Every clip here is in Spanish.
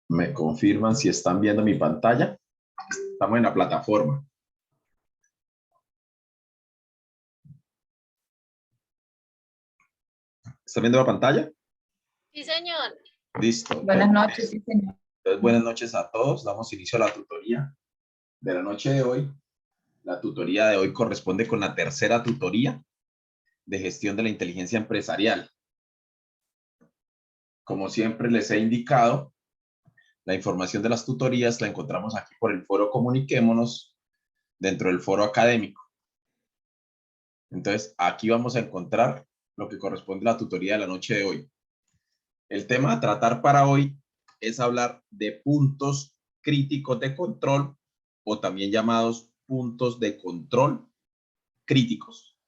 Me confirman si están viendo mi pantalla. Estamos en la plataforma. ¿Están viendo la pantalla? Sí, señor. Listo. Buenas noches, sí, señor. Entonces, buenas noches a todos. Damos inicio a la tutoría de la noche de hoy. La tutoría de hoy corresponde con la tercera tutoría de gestión de la inteligencia empresarial. Como siempre les he indicado, la información de las tutorías la encontramos aquí por el foro Comuniquémonos dentro del foro académico. Entonces, aquí vamos a encontrar lo que corresponde a la tutoría de la noche de hoy. El tema a tratar para hoy es hablar de puntos críticos de control o también llamados puntos de control críticos.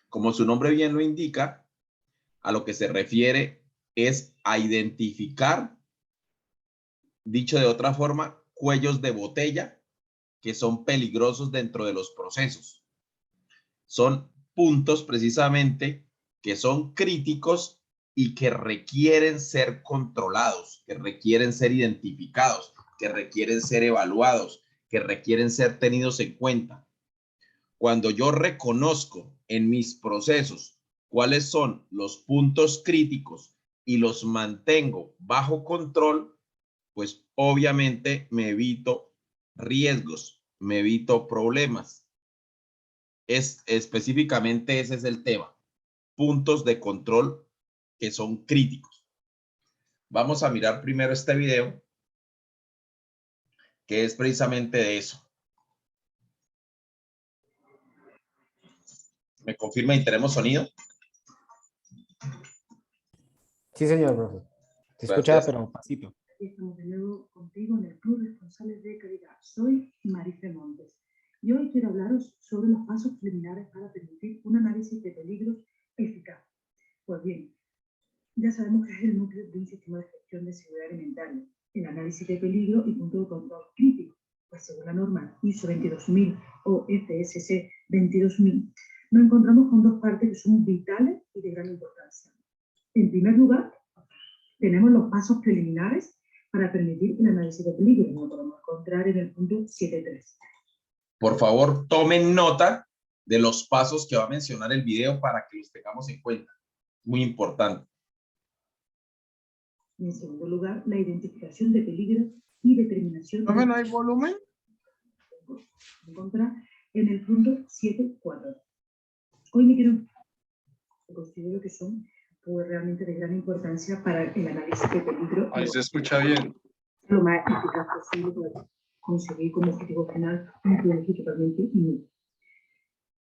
Como su nombre bien lo indica, a lo que se refiere es a identificar, dicho de otra forma, cuellos de botella que son peligrosos dentro de los procesos. Son puntos precisamente que son críticos y que requieren ser controlados, que requieren ser identificados, que requieren ser evaluados, que requieren ser tenidos en cuenta. Cuando yo reconozco en mis procesos cuáles son los puntos críticos y los mantengo bajo control, pues obviamente me evito riesgos, me evito problemas. Específicamente ese es el tema. Puntos de control que son críticos. Vamos a mirar primero este video, que es precisamente de eso. ¿Me confirma y tenemos sonido? Sí, señor, profe. Se escucha, Gracias. pero pasito. Estamos de nuevo contigo en el Club Responsables de Calidad. Soy Marife Montes y hoy quiero hablaros sobre los pasos preliminares para permitir un análisis de peligros eficaz. Pues bien, ya sabemos que es el núcleo de un sistema de gestión de seguridad alimentaria, el análisis de peligro y punto de control crítico. Pues según la norma ISO 22000 o FSC 22000, nos encontramos con dos partes que son vitales y de gran importancia. En primer lugar, tenemos los pasos preliminares para permitir el análisis de peligro, como podemos encontrar en el punto 7.3. Por favor, tomen nota de los pasos que va a mencionar el video para que los tengamos en cuenta. Muy importante. En segundo lugar, la identificación de peligro y determinación. ¿No hay volumen? Encontrar en el punto 7.4. Hoy me quiero considero que son pues, realmente de gran importancia para el análisis de peligro. Ahí se escucha bien. Lo más eficaz posible para conseguir como objetivo final un proyecto totalmente inútil.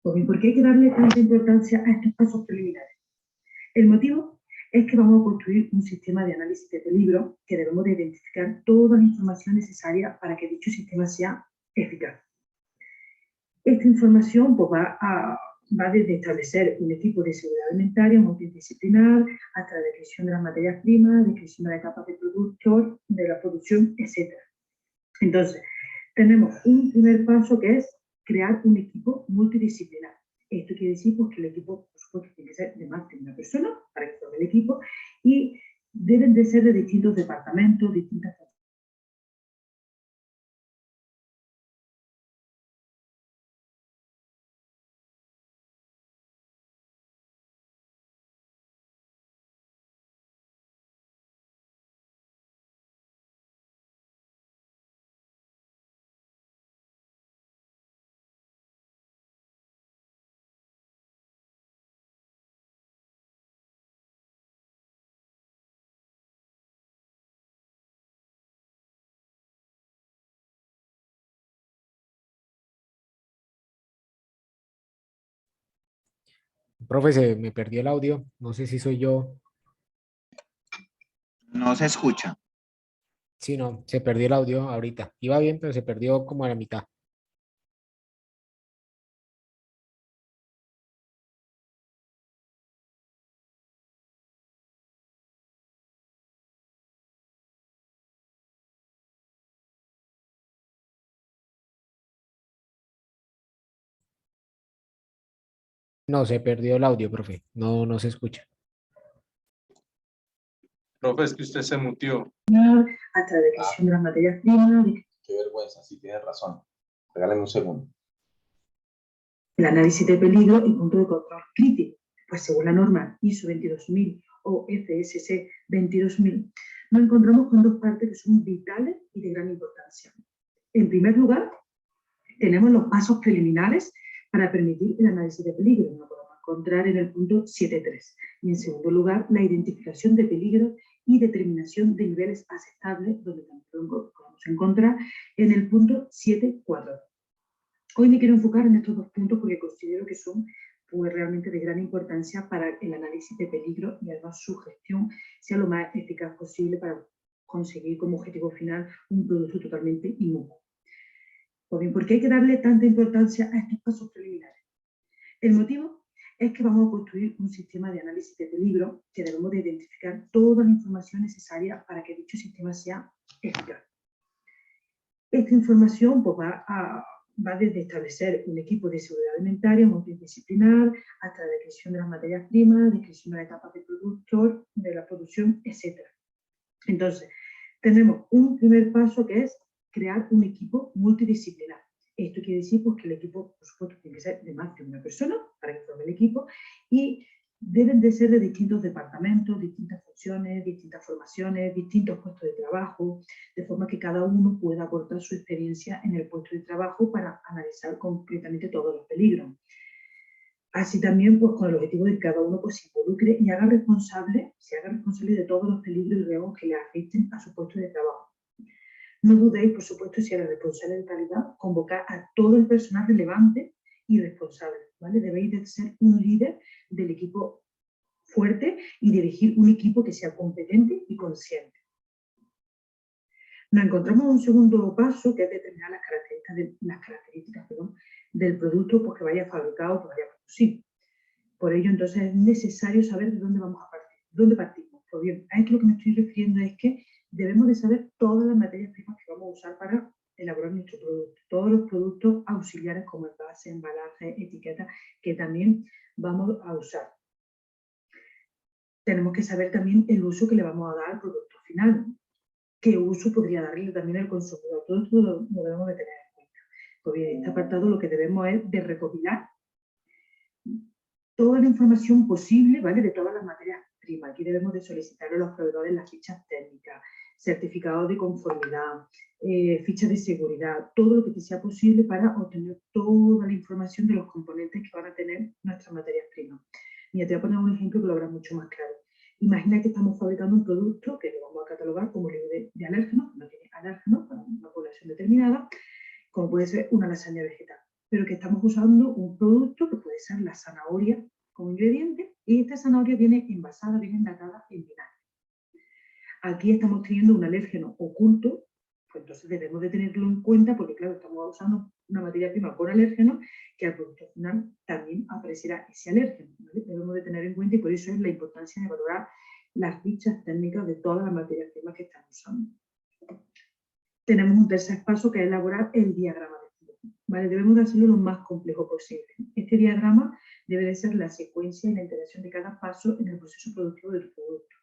¿Por qué hay que darle tanta importancia a estos pasos preliminares? El motivo es que vamos a construir un sistema de análisis de peligro que debemos de identificar toda la información necesaria para que dicho sistema sea eficaz. Esta información pues, va desde establecer un equipo de seguridad alimentaria multidisciplinar, hasta la descripción de las materias primas, descripción de las etapas de productor, de la producción, etc. Entonces, tenemos un primer paso que es crear un equipo multidisciplinar. Esto quiere decir pues, que el equipo, por supuesto, tiene que ser de más de una persona para que forme el equipo y deben de ser de distintos departamentos, distintas. Profe, se me perdió el audio. No sé si soy yo. No se escucha. Sí, no, se perdió el audio ahorita. Iba bien, pero se perdió como a la mitad. No, se perdió el audio, profe. No, no se escucha. Profe, es que usted se mutió. hasta la descripción de las materias primas, Qué vergüenza, sí tienes razón. Regálame un segundo. el análisis de peligro y punto de control crítico. Pues según la norma ISO 22000 o FSC 22000, nos encontramos con dos partes que son vitales y de gran importancia. En primer lugar, tenemos los pasos preliminares para permitir el análisis de peligro, lo podemos encontrar en el punto 7.3. Y en segundo lugar, la identificación de peligros y determinación de niveles aceptables, donde también podemos encontrar en el punto 7.4. Hoy me quiero enfocar en estos dos puntos porque considero que son realmente de gran importancia para el análisis de peligro y además su gestión sea lo más eficaz posible para conseguir como objetivo final un producto totalmente inocuo. Pues bien, ¿por qué hay que darle tanta importancia a estos pasos preliminares? El motivo es que vamos a construir un sistema de análisis de peligro que debemos de identificar toda la información necesaria para que dicho sistema sea eficaz. Esta información pues, va desde establecer un equipo de seguridad alimentaria multidisciplinar hasta la descripción de las materias primas, descripción de las etapas de productor, de la producción, etc. Entonces, tenemos un primer paso que es crear un equipo multidisciplinar. Esto quiere decir pues, que el equipo, por supuesto, tiene que ser de más de una persona para que forme el equipo y deben de ser de distintos departamentos, distintas funciones, distintas formaciones, distintos puestos de trabajo, de forma que cada uno pueda aportar su experiencia en el puesto de trabajo para analizar concretamente todos los peligros. Así también, pues, con el objetivo de que cada uno pues, se involucre y se haga responsable de todos los peligros y riesgos que le afecten a su puesto de trabajo. No dudéis, por supuesto, si eres responsable de calidad, convocar a todo el personal relevante y responsable, ¿vale? Debéis de ser un líder del equipo fuerte y dirigir un equipo que sea competente y consciente. Nos encontramos en un segundo paso, que es determinar las características del producto pues, que vaya fabricado o que vaya a producir. Por ello, entonces, es necesario saber de dónde vamos a partir. ¿Dónde partimos? Pues bien, a esto lo que me estoy refiriendo es que debemos de saber todas las materias primas que vamos a usar para elaborar nuestro producto. Todos los productos auxiliares como envase, embalaje, etiqueta, que también vamos a usar. Tenemos que saber también el uso que le vamos a dar al producto final. ¿Qué uso podría darle también el consumidor? Todo esto lo debemos de tener en cuenta. Pues bien, en este apartado lo que debemos es de recopilar toda la información posible, ¿vale? De todas las materias primas. Aquí debemos de solicitar a los proveedores las fichas técnicas, certificados de conformidad, fichas de seguridad, todo lo que sea posible para obtener toda la información de los componentes que van a tener nuestras materias primas. Mira, te voy a poner un ejemplo que lo verás mucho más claro. Imagina que estamos fabricando un producto que lo vamos a catalogar como libre de alérgenos, no tiene alérgenos para una población determinada, como puede ser una lasaña vegetal, pero que estamos usando un producto que puede ser la zanahoria como ingrediente, y esta zanahoria viene envasada, viene enlatada en vinagre. Aquí estamos teniendo un alérgeno oculto, pues entonces debemos de tenerlo en cuenta porque, claro, estamos usando una materia prima con alérgeno que al producto final también aparecerá ese alérgeno, ¿vale? Debemos de tener en cuenta y por eso es la importancia de valorar las fichas técnicas de todas las materias primas que estamos usando. Tenemos un tercer paso que es elaborar el diagrama de flujo, ¿vale? Debemos de hacerlo lo más complejo posible. Este diagrama debe de ser la secuencia y la interacción de cada paso en el proceso productivo del producto.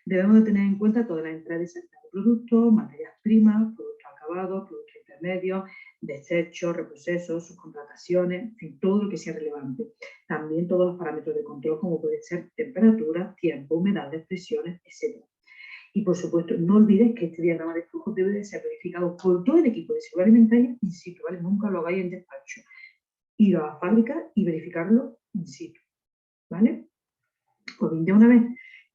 Debemos de tener en cuenta todas las entradas y salidas de productos, materias primas, productos acabados, productos intermedios, desechos, reprocesos, subcontrataciones, en fin, todo lo que sea relevante. También todos los parámetros de control como pueden ser temperatura, tiempo, humedades, presiones, etc. Y por supuesto, no olvides que este diagrama de flujo debe de ser verificado por todo el equipo de seguridad alimentaria in situ, ¿vale? Nunca lo hagáis en despacho. Ir a la fábrica y verificarlo in situ, ¿vale? Pues bien, ya una vez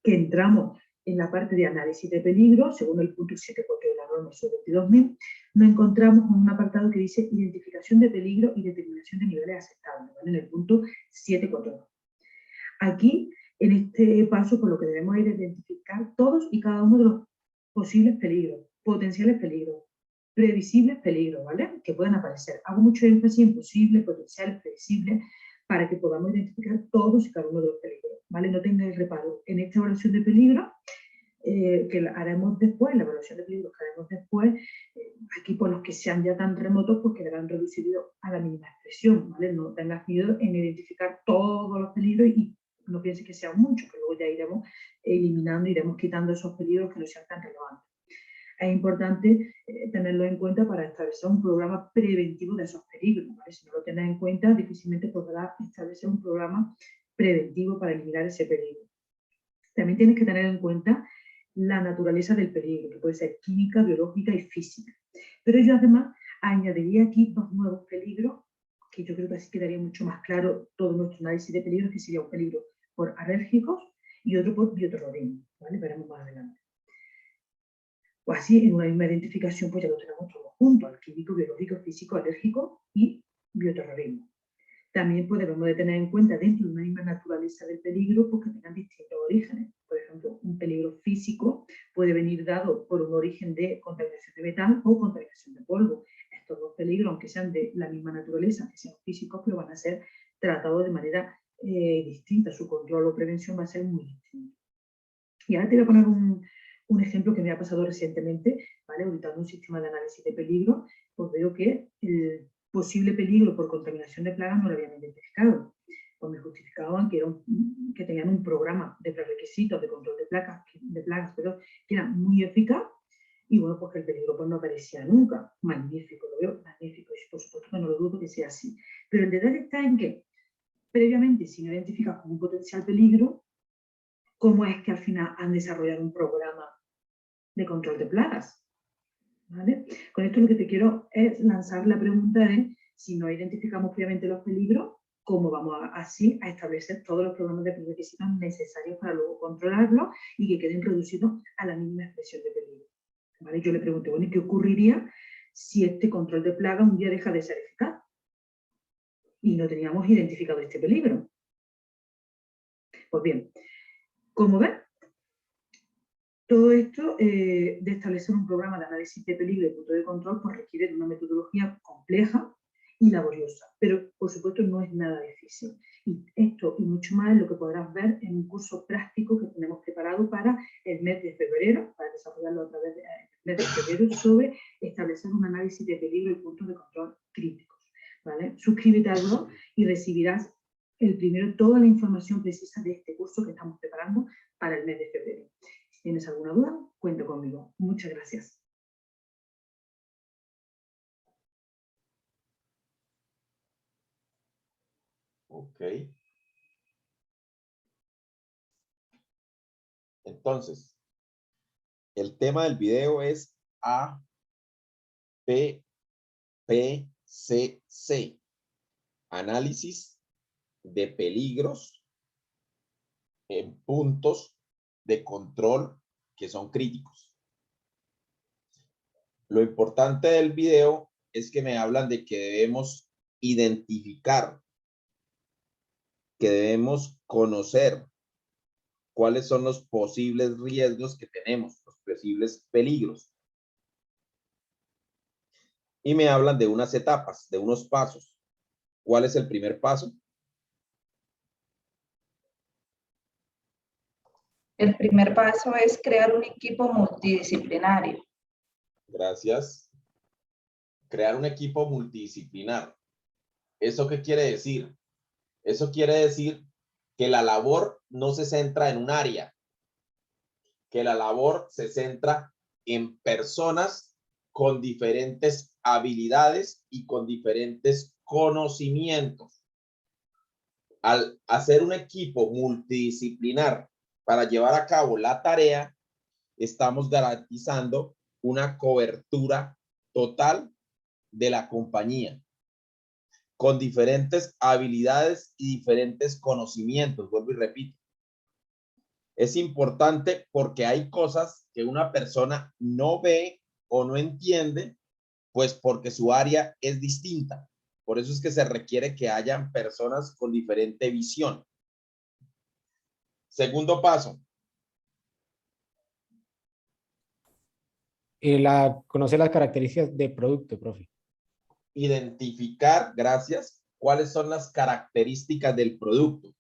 que entramos en la parte de análisis de peligro, según el punto 7.4 de la norma ISO 22000, nos encontramos con un apartado que dice identificación de peligro y determinación de niveles aceptables, ¿vale? En el punto 7.4. Aquí, en este paso, por lo que debemos ir a identificar todos y cada uno de los posibles peligros, potenciales peligros, previsibles peligros, ¿vale? Que puedan aparecer. Hago mucho énfasis en posibles, potenciales, previsibles, para que podamos identificar todos y cada uno de los peligros, ¿vale? No tengáis reparo. En esta evaluación de peligro, que la haremos después, la evaluación de peligros que haremos después, aquí por los que sean ya tan remotos, pues quedarán reducidos a la mínima expresión, ¿vale? No tengas miedo en identificar todos los peligros y no piense que sean muchos, que luego ya iremos eliminando, iremos quitando esos peligros que no sean tan relevantes. Es importante tenerlo en cuenta para establecer un programa preventivo de esos peligros, ¿vale? Si no lo tienes en cuenta, difícilmente podrás establecer un programa preventivo para eliminar ese peligro. También tienes que tener en cuenta la naturaleza del peligro, que puede ser química, biológica y física. Pero yo además añadiría aquí dos nuevos peligros, que yo creo que así quedaría mucho más claro todo nuestro análisis de peligros, que sería un peligro por alérgicos y otro por bioterrorismo, ¿vale? Veremos más adelante. O así, en una misma identificación, pues ya lo tenemos todos juntos, el químico, biológico, físico, alérgico y bioterrorismo. También pues, debemos de tener en cuenta dentro de una misma naturaleza del peligro pues, que tengan distintos orígenes. Por ejemplo, un peligro físico puede venir dado por un origen de contaminación de metal o contaminación de polvo. Estos dos peligros, aunque sean de la misma naturaleza, que sean físicos, pero van a ser tratados de manera distinta. Su control o prevención va a ser muy distinto. Y ahora te voy a poner un ejemplo que me ha pasado recientemente, ¿vale? Auditando un sistema de análisis de peligro, pues veo que el posible peligro por contaminación de plagas no lo habían identificado. Pues me justificaban que tenían un programa de prerequisitos de control de plagas, pero que era muy eficaz, y bueno, pues que el peligro pues no aparecía nunca. Magnífico, lo veo magnífico, y por supuesto que no lo dudo que sea así. Pero el detalle está en que, previamente, si no identificas como un potencial peligro, ¿cómo es que al final han desarrollado un programa de control de plagas? ¿Vale? Con esto lo que te quiero es lanzar la pregunta de si no identificamos previamente los peligros, ¿cómo vamos así a establecer todos los programas de requisitos necesarios para luego controlarlos y que queden reducidos a la mínima expresión de peligro? ¿Vale? Yo le pregunté, bueno, ¿y qué ocurriría si este control de plaga un día deja de ser eficaz? Y no teníamos identificado este peligro. Pues bien, como ven, todo esto de establecer un programa de análisis de peligro y punto de control pues requiere de una metodología compleja y laboriosa, pero por supuesto no es nada difícil. Y esto y mucho más es lo que podrás ver en un curso práctico que tenemos preparado para el mes de febrero, para desarrollarlo a través del mes de febrero, sobre establecer un análisis de peligro y puntos de control críticos, ¿vale? Suscríbete al blog y recibirás el primero toda la información precisa de este curso que estamos preparando para el mes de febrero. Si tienes alguna duda, cuenta conmigo. Muchas gracias. Ok. Entonces, el tema del video es APPCC. Análisis de peligros en puntos de control que son críticos. Lo importante del video es que me hablan de que debemos identificar, que debemos conocer cuáles son los posibles riesgos que tenemos, los posibles peligros. Y me hablan de unas etapas, de unos pasos. ¿Cuál es el primer paso? El primer paso es crear un equipo multidisciplinario. Gracias. Crear un equipo multidisciplinar. ¿Eso qué quiere decir? Eso quiere decir que la labor no se centra en un área, que la labor se centra en personas con diferentes habilidades y con diferentes conocimientos. Al hacer un equipo multidisciplinar para llevar a cabo la tarea, estamos garantizando una cobertura total de la compañía, con diferentes habilidades y diferentes conocimientos. Vuelvo y repito. Es importante porque hay cosas que una persona no ve o no entiende, pues porque su área es distinta. Por eso es que se requiere que hayan personas con diferente visión. Segundo paso. Conocer las características del producto, profe. Identificar, gracias, cuáles son las características del producto.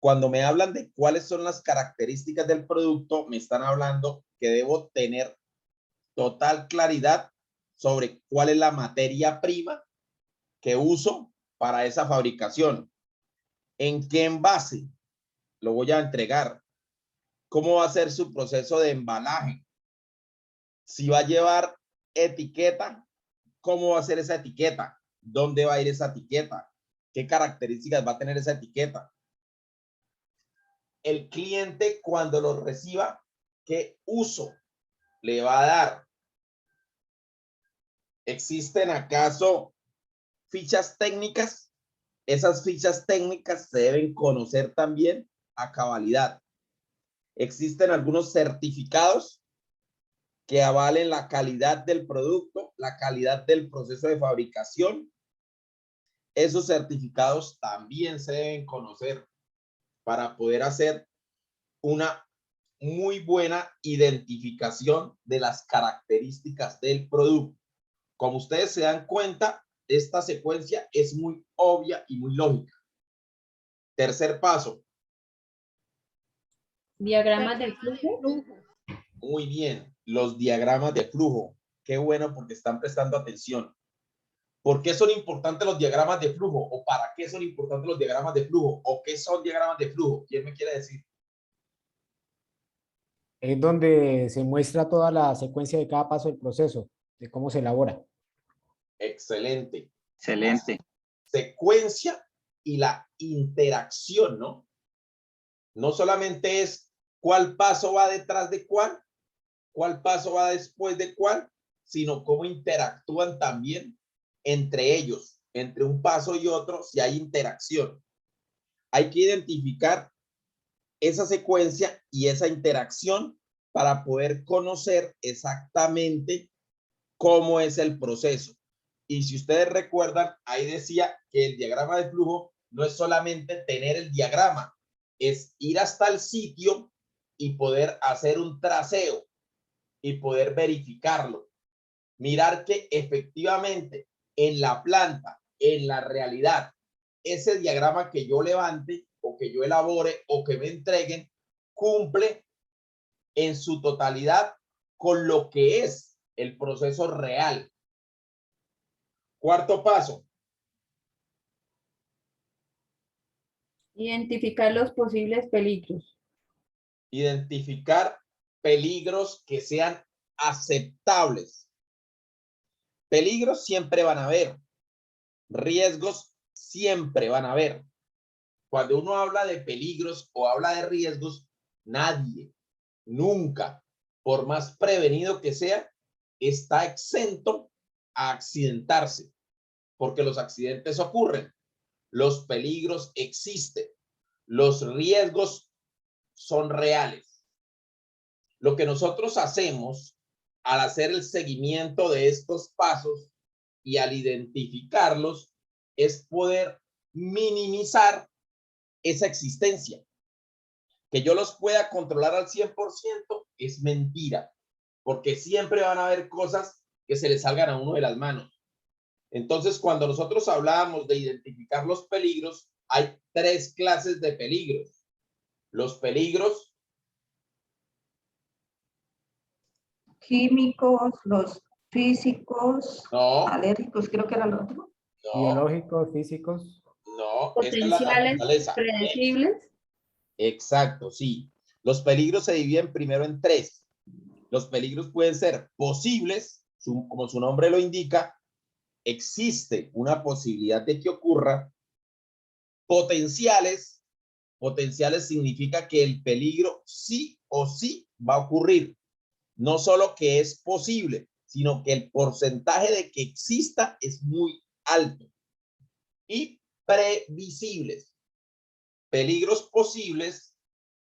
Cuando me hablan de cuáles son las características del producto, me están hablando que debo tener total claridad sobre cuál es la materia prima que uso para esa fabricación, en qué envase lo voy a entregar. ¿Cómo va a ser su proceso de embalaje? Si va a llevar etiqueta, ¿cómo va a ser esa etiqueta? ¿Dónde va a ir esa etiqueta? ¿Qué características va a tener esa etiqueta? El cliente, cuando lo reciba, ¿qué uso le va a dar? ¿Existen acaso fichas técnicas? Esas fichas técnicas se deben conocer también a cabalidad. Existen algunos certificados que avalen la calidad del producto, la calidad del proceso de fabricación. Esos certificados también se deben conocer para poder hacer una muy buena identificación de las características del producto. Como ustedes se dan cuenta, esta secuencia es muy obvia y muy lógica. Tercer paso. Diagramas de flujo. Muy bien, los diagramas de flujo. Qué bueno porque están prestando atención. ¿Por qué son importantes los diagramas de flujo? ¿O para qué son importantes los diagramas de flujo? ¿O qué son diagramas de flujo? ¿Quién me quiere decir? Es donde se muestra toda la secuencia de cada paso del proceso, de cómo se elabora. Excelente. Excelente. Secuencia y la interacción, ¿no? No solamente es cuál paso va detrás de cuál paso va después de cuál, sino cómo interactúan también entre ellos, entre un paso y otro, si hay interacción. Hay que identificar esa secuencia y esa interacción para poder conocer exactamente cómo es el proceso. Y si ustedes recuerdan, ahí decía que el diagrama de flujo no es solamente tener el diagrama, es ir hasta el sitio y poder hacer un traceo y poder verificarlo. Mirar que efectivamente en la planta, en la realidad, ese diagrama que yo levante o que yo elabore o que me entreguen cumple en su totalidad con lo que es el proceso real. Cuarto paso. Identificar los posibles peligros. Identificar peligros que sean aceptables. Peligros siempre van a haber. Riesgos siempre van a haber. Cuando uno habla de peligros o habla de riesgos, nadie, nunca, por más prevenido que sea, está exento a accidentarse, porque los accidentes ocurren, los peligros existen, los riesgos son reales. Lo que nosotros hacemos al hacer el seguimiento de estos pasos y al identificarlos es poder minimizar esa existencia. Que yo los pueda controlar al 100% es mentira, porque siempre van a haber cosas que se le salgan a uno de las manos. Entonces, cuando nosotros hablábamos de identificar los peligros, hay tres clases de peligros. Los peligros Químicos, los físicos, no, alérgicos, creo que era lo otro. no, Biológicos, físicos. no, esa es la Potenciales, naturaleza. predecibles. Exacto, sí. Los peligros se dividen primero en tres. Los peligros pueden ser posibles, como su nombre lo indica, existe una posibilidad de que ocurra. Potenciales, potenciales significa que el peligro sí o sí va a ocurrir. No solo que es posible, sino que el porcentaje de que exista es muy alto. Y previsibles, peligros posibles,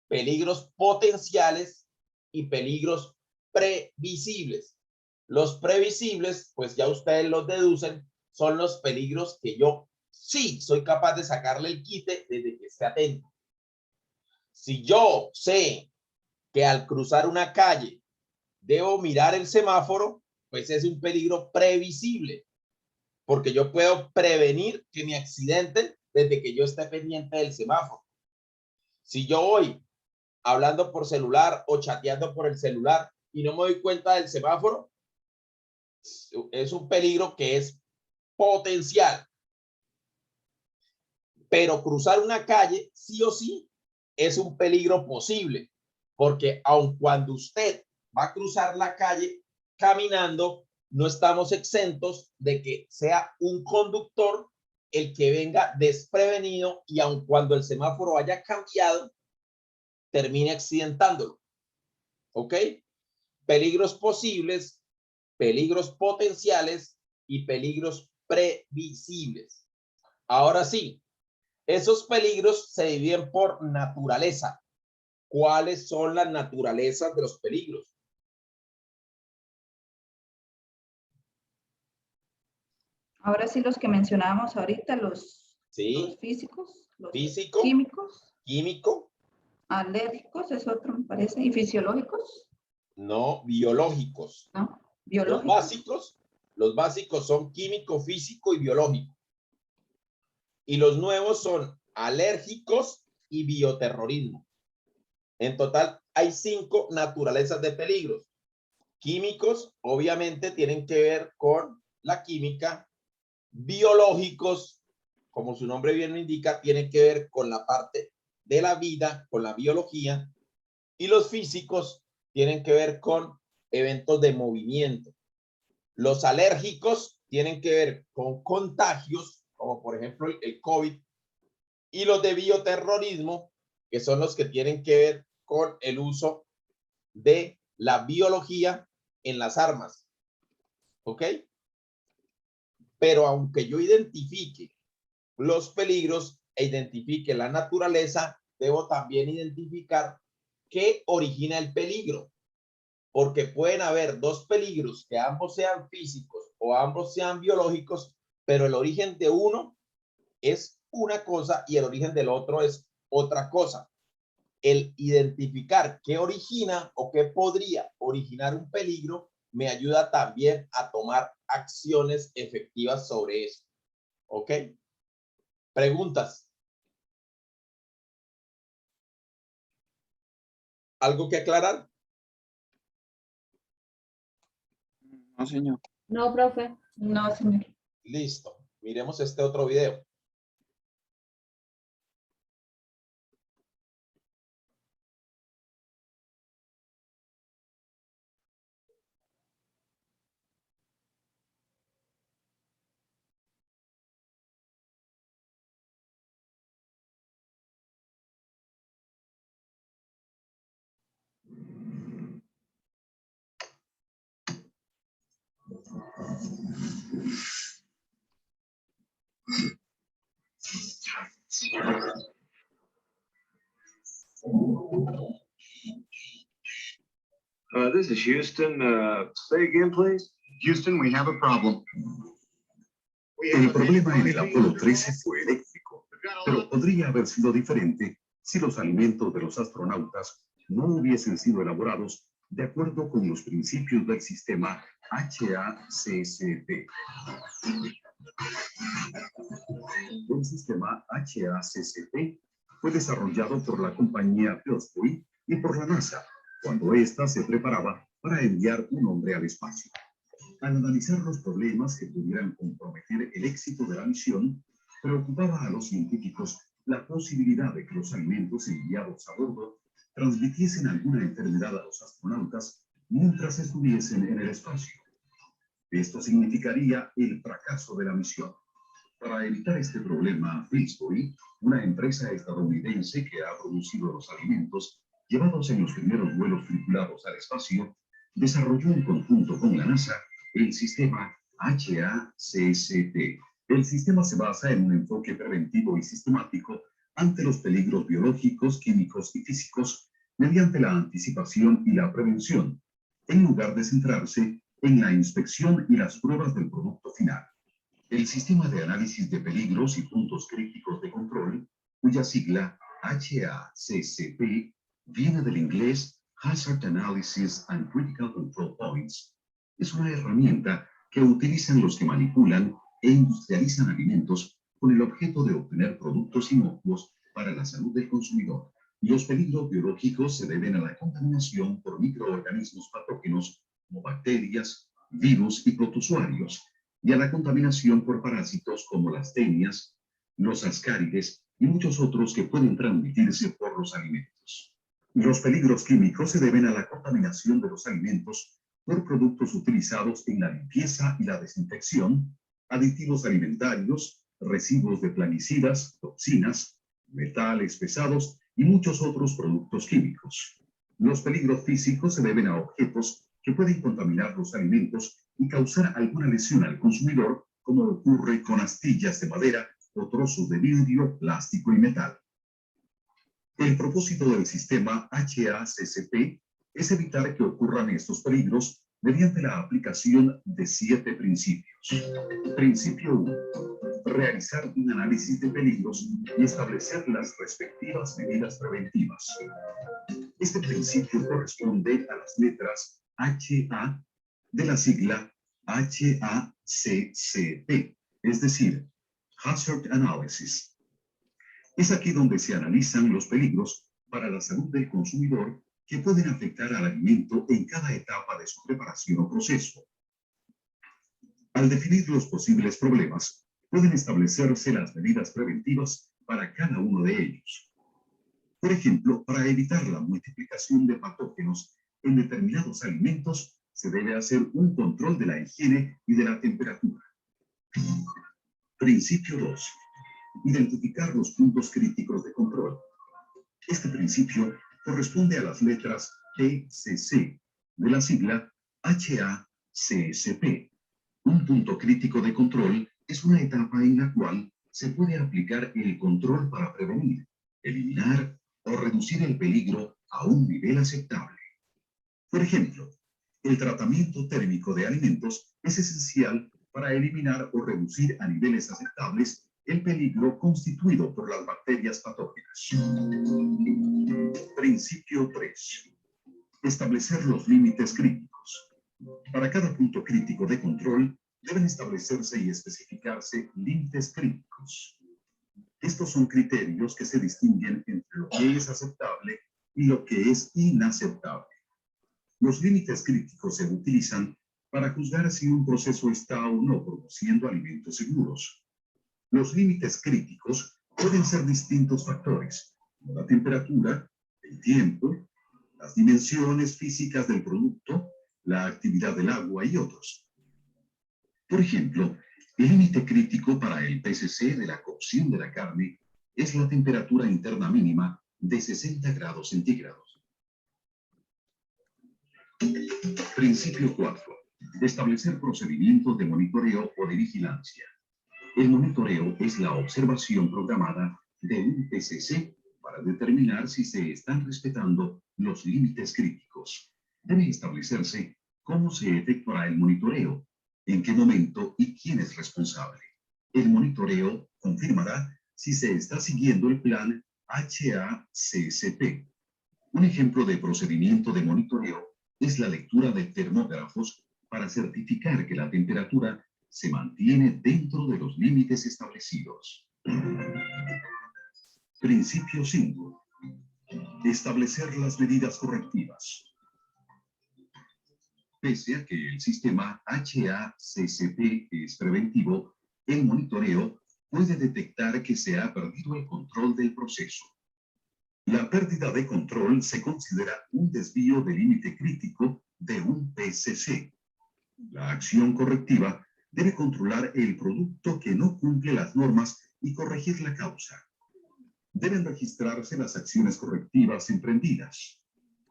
peligros potenciales y peligros previsibles. Los previsibles, pues ya ustedes los deducen, son los peligros que yo sí soy capaz de sacarle el quite desde que esté atento. Si yo sé que al cruzar una calle debo mirar el semáforo, pues es un peligro previsible, porque yo puedo prevenir que me accidenten desde que yo esté pendiente del semáforo. Si yo voy hablando por celular o chateando por el celular y no me doy cuenta del semáforo, es un peligro que es potencial. Pero cruzar una calle, sí o sí, es un peligro posible, porque aun cuando usted va a cruzar la calle caminando, no estamos exentos de que sea un conductor el que venga desprevenido y aun cuando el semáforo haya cambiado, termine accidentándolo. ¿Ok? Peligros posibles, peligros potenciales y peligros previsibles. Ahora sí, esos peligros se dividen por naturaleza. ¿Cuáles son las naturalezas de los peligros? Ahora sí, los que mencionábamos ahorita, los Sí, físicos, los físico, químicos, químico, alérgicos, es otro, me parece, y fisiológicos, no, biológicos. ¿no? Los Biológicos. básicos son químico, físico y biológico. Y los nuevos son alérgicos y bioterrorismo. En total hay 5 naturalezas de peligros. Químicos, obviamente, tienen que ver con la química. Biológicos, como su nombre bien lo indica, tienen que ver con la parte de la vida, con la biología. Y los físicos tienen que ver con eventos de movimiento. Los alérgicos tienen que ver con contagios, como por ejemplo el COVID. Y los de bioterrorismo, que son los que tienen que ver con el uso de la biología en las armas. ¿Ok? Pero aunque yo identifique los peligros e identifique la naturaleza, debo también identificar qué origina el peligro. Porque pueden haber 2 peligros que ambos sean físicos o ambos sean biológicos, pero el origen de uno es una cosa y el origen del otro es otra cosa. El identificar qué origina o qué podría originar un peligro me ayuda también a tomar acciones efectivas sobre eso. ¿Ok? Preguntas. ¿Algo que aclarar? No, señor. No, profe. No, señor. Listo. Miremos este otro video. This is Houston. Say again, please. Houston, we have a problem. El problema en el Apolo 13 fue eléctrico, pero podría haber sido diferente si los alimentos de los astronautas no hubiesen sido elaborados de acuerdo con los principios del sistema HACCP. El sistema HACCP fue desarrollado por la compañía Pillsbury y por la NASA, cuando ésta se preparaba para enviar un hombre al espacio. Al analizar los problemas que pudieran comprometer el éxito de la misión, preocupaba a los científicos la posibilidad de que los alimentos enviados a bordo transmitiesen alguna enfermedad a los astronautas mientras estuviesen en el espacio. Esto significaría el fracaso de la misión. Para evitar este problema, Pillsbury, una empresa estadounidense que ha producido los alimentos llevados en los primeros vuelos tripulados al espacio, desarrolló en conjunto con la NASA el sistema HACCP. El sistema se basa en un enfoque preventivo y sistemático ante los peligros biológicos, químicos y físicos mediante la anticipación y la prevención, en lugar de centrarse en la inspección y las pruebas del producto final. El sistema de análisis de peligros y puntos críticos de control, cuya sigla HACCP viene del inglés Hazard Analysis and Critical Control Points, es una herramienta que utilizan los que manipulan e industrializan alimentos con el objeto de obtener productos inocuos para la salud del consumidor. Los peligros biológicos se deben a la contaminación por microorganismos patógenos como bacterias, virus y protozoarios, y a la contaminación por parásitos como las tenias, los ascárides y muchos otros que pueden transmitirse por los alimentos. Los peligros químicos se deben a la contaminación de los alimentos por productos utilizados en la limpieza y la desinfección, aditivos alimentarios, residuos de plaguicidas, toxinas, metales pesados y muchos otros productos químicos. Los peligros físicos se deben a objetos que pueden contaminar los alimentos y causar alguna lesión al consumidor, como ocurre con astillas de madera o trozos de vidrio, plástico y metal. El propósito del sistema HACCP es evitar que ocurran estos peligros mediante la aplicación de 7 principios. Principio 1. Realizar un análisis de peligros y establecer las respectivas medidas preventivas. Este principio corresponde a las letras HA de la sigla HACCP, es decir, Hazard Analysis. Es aquí donde se analizan los peligros para la salud del consumidor que pueden afectar al alimento en cada etapa de su preparación o proceso. Al definir los posibles problemas, pueden establecerse las medidas preventivas para cada uno de ellos. Por ejemplo, para evitar la multiplicación de patógenos en determinados alimentos, se debe hacer un control de la higiene y de la temperatura. Principio 2. Identificar los puntos críticos de control. Este principio corresponde a las letras PCC de la sigla HACCP. Un punto crítico de control es una etapa en la cual se puede aplicar el control para prevenir, eliminar o reducir el peligro a un nivel aceptable. Por ejemplo, el tratamiento térmico de alimentos es esencial para eliminar o reducir a niveles aceptables el peligro constituido por las bacterias patógenas. Principio 3. Establecer los límites críticos. Para cada punto crítico de control, deben establecerse y especificarse límites críticos. Estos son criterios que se distinguen entre lo que es aceptable y lo que es inaceptable. Los límites críticos se utilizan para juzgar si un proceso está o no produciendo alimentos seguros. Los límites críticos pueden ser distintos factores, como la temperatura, el tiempo, las dimensiones físicas del producto, la actividad del agua y otros. Por ejemplo, el límite crítico para el PCC de la cocción de la carne es la temperatura interna mínima de 60 grados centígrados. Principio 4. Establecer procedimientos de monitoreo o de vigilancia. El monitoreo es la observación programada de un PCC para determinar si se están respetando los límites críticos. Debe establecerse cómo se efectuará el monitoreo, en qué momento y quién es responsable. El monitoreo confirmará si se está siguiendo el plan HACCP. Un ejemplo de procedimiento de monitoreo es la lectura de termógrafos para certificar que la temperatura se mantiene dentro de los límites establecidos. Principio 5. Establecer las medidas correctivas. Pese a que el sistema HACCP es preventivo, el monitoreo puede detectar que se ha perdido el control del proceso. La pérdida de control se considera un desvío del límite crítico de un PCC. La acción correctiva debe controlar el producto que no cumple las normas y corregir la causa. Deben registrarse las acciones correctivas emprendidas.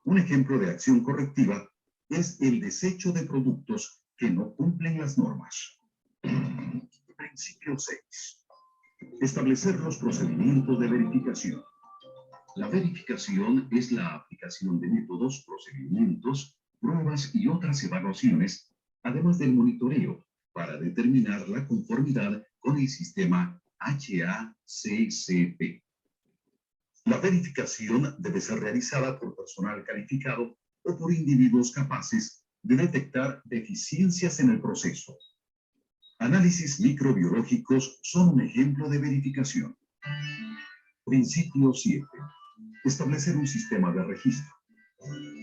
Un ejemplo de acción correctiva es el desecho de productos que no cumplen las normas. Principio 6. Establecer los procedimientos de verificación. La verificación es la aplicación de métodos, procedimientos, pruebas y otras evaluaciones, además del monitoreo, para determinar la conformidad con el sistema HACCP. La verificación debe ser realizada por personal calificado o por individuos capaces de detectar deficiencias en el proceso. Análisis microbiológicos son un ejemplo de verificación. Principio 7. Establecer un sistema de registro.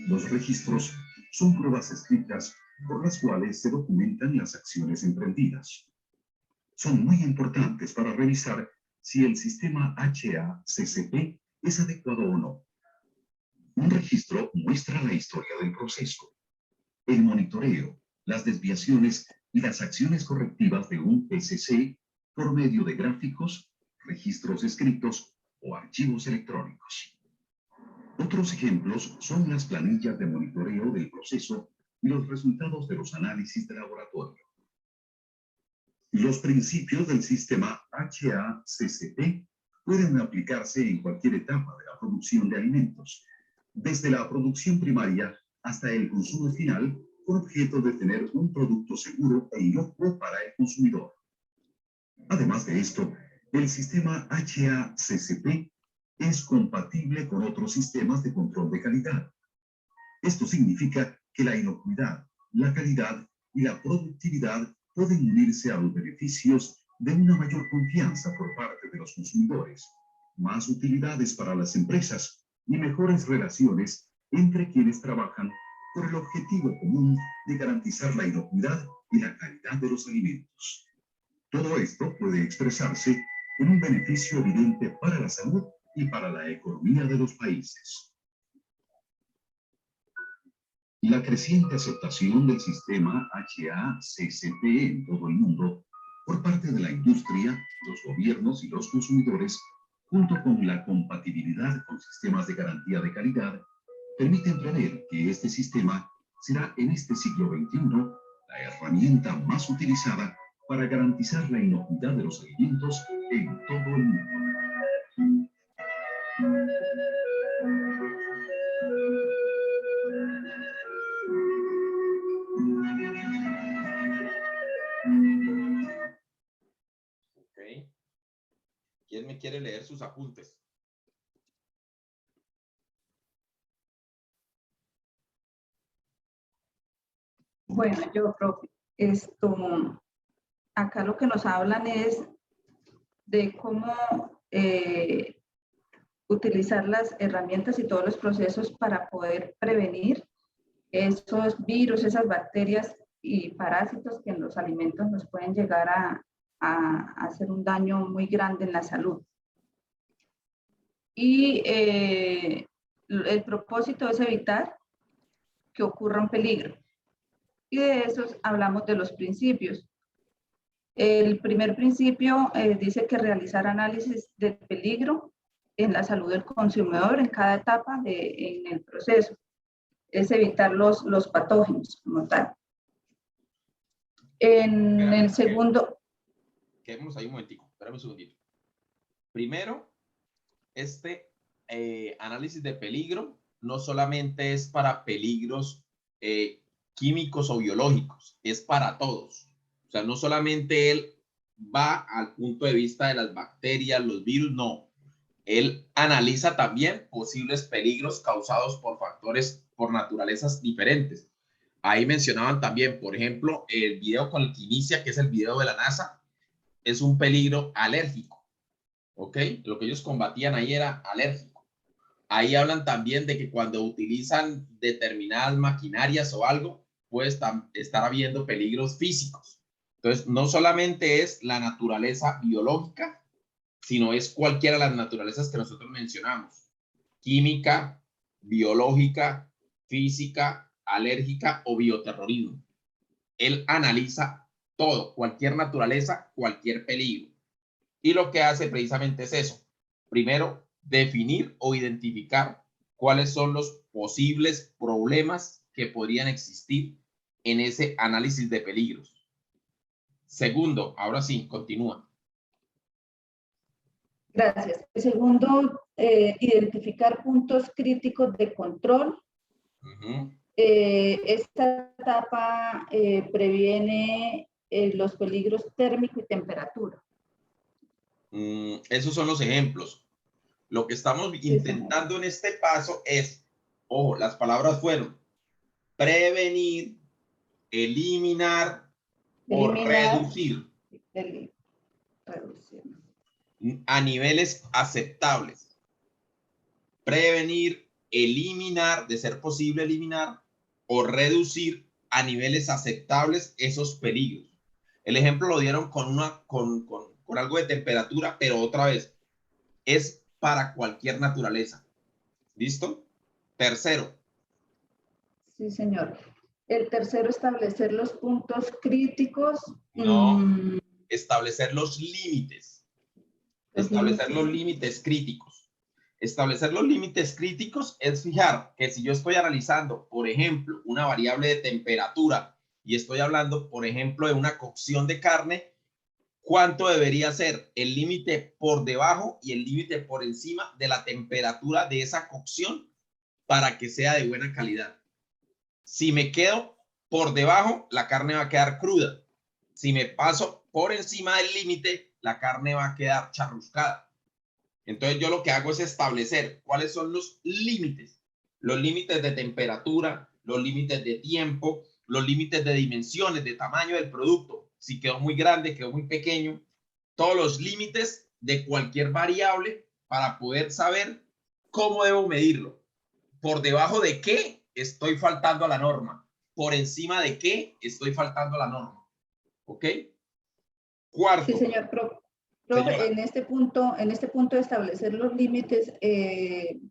Los registros son pruebas escritas por las cuales se documentan las acciones emprendidas. Son muy importantes para revisar si el sistema HACCP es adecuado o no. Un registro muestra la historia del proceso, el monitoreo, las desviaciones y las acciones correctivas de un PCC por medio de gráficos, registros escritos o archivos electrónicos. Otros ejemplos son las planillas de monitoreo del proceso y los resultados de los análisis de laboratorio. Los principios del sistema HACCP pueden aplicarse en cualquier etapa de la producción de alimentos, desde la producción primaria hasta el consumo final, con objeto de tener un producto seguro e inocuo para el consumidor. Además de esto, el sistema HACCP es compatible con otros sistemas de control de calidad. Esto significa que la inocuidad, la calidad y la productividad pueden unirse a los beneficios de una mayor confianza por parte de los consumidores, más utilidades para las empresas y mejores relaciones entre quienes trabajan por el objetivo común de garantizar la inocuidad y la calidad de los alimentos. Todo esto puede expresarse en un beneficio evidente para la salud y para la economía de los países. La creciente aceptación del sistema HACCP en todo el mundo por parte de la industria, los gobiernos y los consumidores, junto con la compatibilidad con sistemas de garantía de calidad, permiten prever que este sistema será en este siglo XXI la herramienta más utilizada para garantizar la inocuidad de los alimentos en todo el mundo. Ok. ¿Quién me quiere leer sus apuntes? Bueno, yo, profe, acá lo que nos hablan es de cómo utilizar las herramientas y todos los procesos para poder prevenir esos virus, esas bacterias y parásitos que en los alimentos nos pueden llegar a hacer un daño muy grande en la salud. Y el propósito es evitar que ocurra un peligro. Y de esos hablamos de los principios. El primer principio dice que realizar análisis de peligro en la salud del consumidor en cada etapa en el proceso. Es evitar los patógenos como tal. En el segundo... Quedémonos ahí un momentico, espérame un segundito. Primero, análisis de peligro no solamente es para peligros químicos o biológicos, es para todos. O sea, no solamente él va al punto de vista de las bacterias, los virus, no. Él analiza también posibles peligros causados por factores, por naturalezas diferentes. Ahí mencionaban también, por ejemplo, el video con el que inicia, que es el video de la NASA, es un peligro alérgico. ¿Ok? Lo que ellos combatían ahí era alérgico. Ahí hablan también de que cuando utilizan determinadas maquinarias o algo, puede estar habiendo peligros físicos. Entonces, no solamente es la naturaleza biológica, sino es cualquiera de las naturalezas que nosotros mencionamos. Química, biológica, física, alérgica o bioterrorismo. Él analiza todo, cualquier naturaleza, cualquier peligro. Y lo que hace precisamente es eso. Primero, definir o identificar cuáles son los posibles problemas que podrían existir en ese análisis de peligros. Segundo, ahora sí, continúa. Gracias. Segundo, identificar puntos críticos de control. Esta etapa previene los peligros térmico y temperatura. Esos son los ejemplos. Lo que estamos intentando en este paso es, ojo, las palabras fueron prevenir, eliminar o reducir a niveles aceptables. Prevenir, eliminar, de ser posible eliminar o reducir a niveles aceptables esos peligros. El ejemplo lo dieron con por algo de temperatura, pero otra vez, es para cualquier naturaleza. ¿Listo? Tercero. Sí, señor. El tercero, establecer los puntos críticos. No, establecer los límites. Establecer los límites críticos. Establecer los límites críticos es fijar que si yo estoy analizando, por ejemplo, una variable de temperatura y estoy hablando, por ejemplo, de una cocción de carne, ¿cuánto debería ser el límite por debajo y el límite por encima de la temperatura de esa cocción para que sea de buena calidad? Si me quedo por debajo, la carne va a quedar cruda. Si me paso por encima del límite, la carne va a quedar charruscada. Entonces yo lo que hago es establecer cuáles son los límites de temperatura, los límites de tiempo, los límites de dimensiones, de tamaño del producto. Si quedó muy grande, quedó muy pequeño, todos los límites de cualquier variable para poder saber cómo debo medirlo. Por debajo de qué estoy faltando a la norma, por encima de qué estoy faltando a la norma. ¿Ok? Cuarto. Sí, señor. Profe, en este punto de establecer los límites,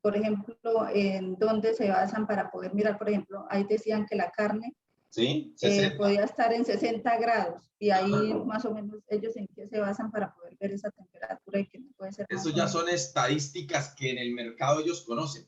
por ejemplo, ¿en dónde se basan para poder mirar? Por ejemplo, ahí decían que la carne Sí, podía estar en 60 grados y ahí más o menos ellos en qué se basan para poder ver esa temperatura y que no puede ser más. Eso ya son estadísticas que en el mercado ellos conocen.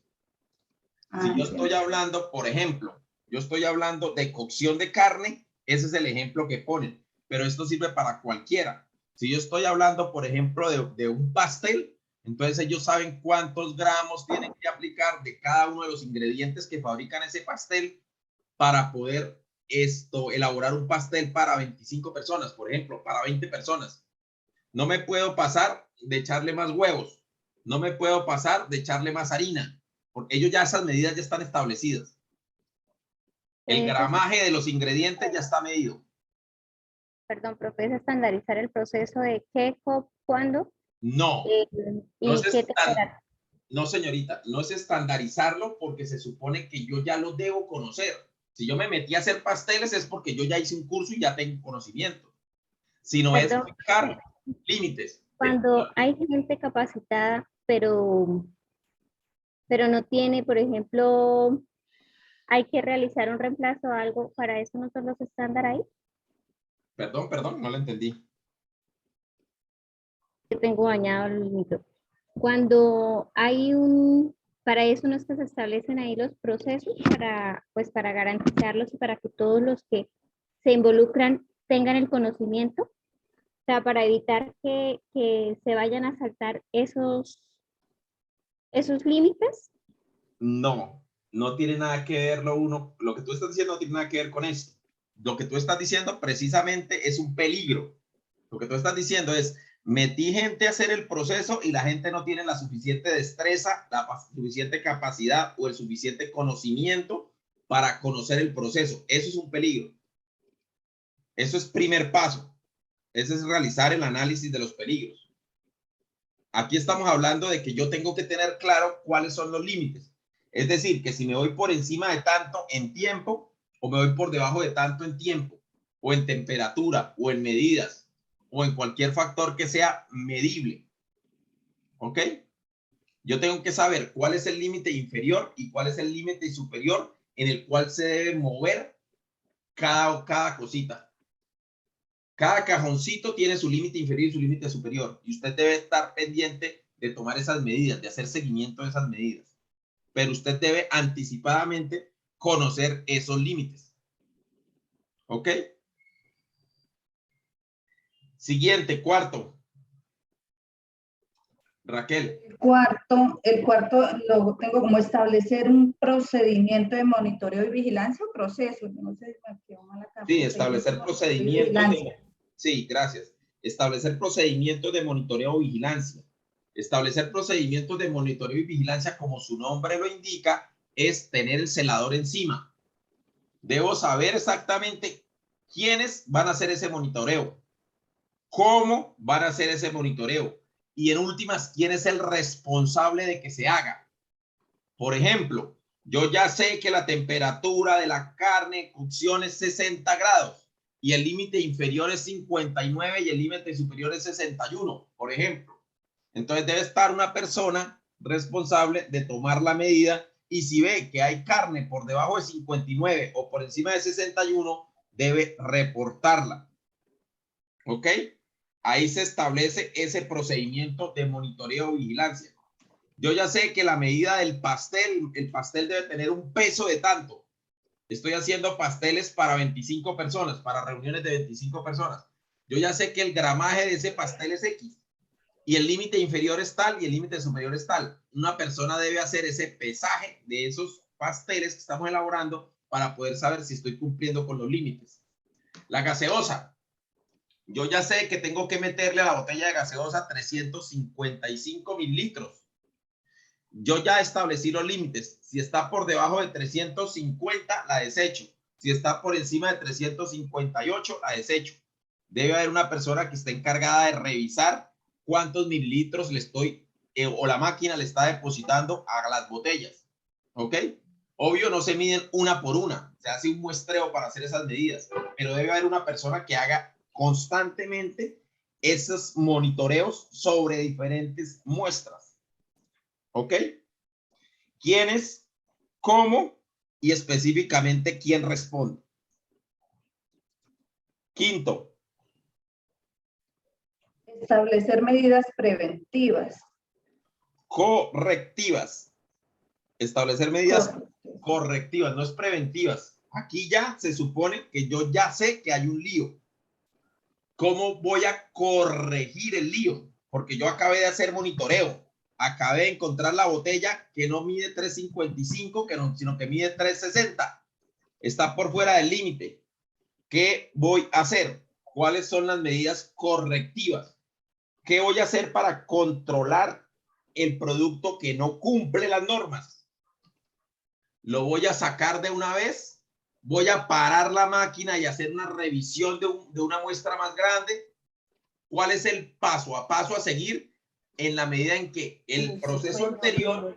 Si yo estoy hablando, por ejemplo, yo estoy hablando de cocción de carne, ese es el ejemplo que ponen, pero esto sirve para cualquiera. Si yo estoy hablando, por ejemplo, de un pastel, entonces ellos saben cuántos gramos tienen que aplicar de cada uno de los ingredientes que fabrican ese pastel para poder elaborar un pastel para 25 personas, por ejemplo, para 20 personas. No me puedo pasar de echarle más huevos, no me puedo pasar de echarle más harina, porque ellos ya esas medidas ya están establecidas. El gramaje de los ingredientes ya está medido. Perdón, profe, ¿es estandarizar el proceso de qué, cuándo? No, no, señorita, no es estandarizarlo porque se supone que yo ya lo debo conocer. Si yo me metí a hacer pasteles es porque yo ya hice un curso y ya tengo conocimiento. Sino es fijar límites. Cuando hay gente capacitada, pero no tiene, por ejemplo, hay que realizar un reemplazo o algo, ¿para eso no son los estándares ahí? Perdón, no lo entendí. Yo tengo dañado el micro. Cuando hay para eso no es que se establecen ahí los procesos para garantizarlos y para que todos los que se involucran tengan el conocimiento, o sea, para evitar que se vayan a saltar esos límites. No tiene nada que ver lo que tú estás diciendo no tiene nada que ver con esto. Lo que tú estás diciendo precisamente es un peligro. Lo que tú estás diciendo es, metí gente a hacer el proceso y la gente no tiene la suficiente destreza, la suficiente capacidad o el suficiente conocimiento para conocer el proceso. Eso es un peligro. Eso es primer paso. Ese es realizar el análisis de los peligros. Aquí estamos hablando de que yo tengo que tener claro cuáles son los límites. Es decir, que si me voy por encima de tanto en tiempo o me voy por debajo de tanto en tiempo o en temperatura o en medidas o en cualquier factor que sea medible. ¿Ok? Yo tengo que saber cuál es el límite inferior y cuál es el límite superior en el cual se debe mover cada cosita. Cada cajoncito tiene su límite inferior y su límite superior y usted debe estar pendiente de tomar esas medidas, de hacer seguimiento de esas medidas. Pero usted debe anticipadamente conocer esos límites. ¿Ok? Siguiente, cuarto. Raquel. El cuarto lo tengo como establecer un procedimiento de monitoreo y vigilancia o proceso. No sé, sí, establecer procedimientos sí, gracias. Establecer procedimientos de monitoreo o vigilancia. Establecer procedimientos de monitoreo y vigilancia, como su nombre lo indica, es tener el celador encima. Debo saber exactamente quiénes van a hacer ese monitoreo, cómo van a hacer ese monitoreo y en últimas, quién es el responsable de que se haga. Por ejemplo, yo ya sé que la temperatura de la carne cocción es 60 grados, y el límite inferior es 59 y el límite superior es 61, por ejemplo. Entonces debe estar una persona responsable de tomar la medida, y si ve que hay carne por debajo de 59 o por encima de 61, debe reportarla. ¿Ok? Ahí se establece ese procedimiento de monitoreo o vigilancia. Yo ya sé que la medida del pastel, el pastel debe tener un peso de tanto. Estoy haciendo pasteles para 25 personas, para reuniones de 25 personas. Yo ya sé que el gramaje de ese pastel es X y el límite inferior es tal y el límite superior es tal. Una persona debe hacer ese pesaje de esos pasteles que estamos elaborando para poder saber si estoy cumpliendo con los límites. La gaseosa. Yo ya sé que tengo que meterle a la botella de gaseosa 355 mililitros. Yo ya establecí los límites. Si está por debajo de 350, la desecho. Si está por encima de 358, la desecho. Debe haber una persona que esté encargada de revisar cuántos mililitros le estoy o la máquina le está depositando a las botellas. ¿Ok? Obvio, no se miden una por una. Se hace un muestreo para hacer esas medidas. Pero debe haber una persona que haga constantemente esos monitoreos sobre diferentes muestras. ¿Ok? ¿Quiénes? ¿Cómo? Y específicamente quién responde. Quinto. Establecer medidas preventivas. Correctivas. Establecer medidas correctivas, no es preventivas. Aquí ya se supone que yo ya sé que hay un lío. ¿Cómo voy a corregir el lío? Porque yo acabé de hacer monitoreo. Acabé de encontrar la botella que no mide 355, sino que mide 360. Está por fuera del límite. ¿Qué voy a hacer? ¿Cuáles son las medidas correctivas? ¿Qué voy a hacer para controlar el producto que no cumple las normas? ¿Lo voy a sacar de una vez? ¿Voy a parar la máquina y hacer una revisión de una muestra más grande? ¿Cuál es el paso a paso a seguir en la medida en que el proceso anterior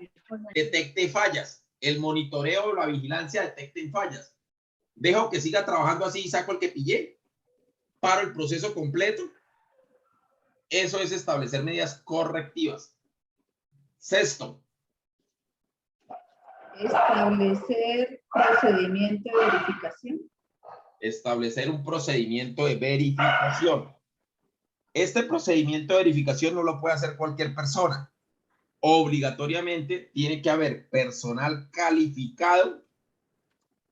detecte fallas? El monitoreo o la vigilancia detecten fallas. ¿Dejo que siga trabajando así y saco el que pillé? ¿Paro el proceso completo? Eso es establecer medidas correctivas. Sexto. Establecer procedimiento de verificación. Establecer un procedimiento de verificación. Este procedimiento de verificación no lo puede hacer cualquier persona. Obligatoriamente tiene que haber personal calificado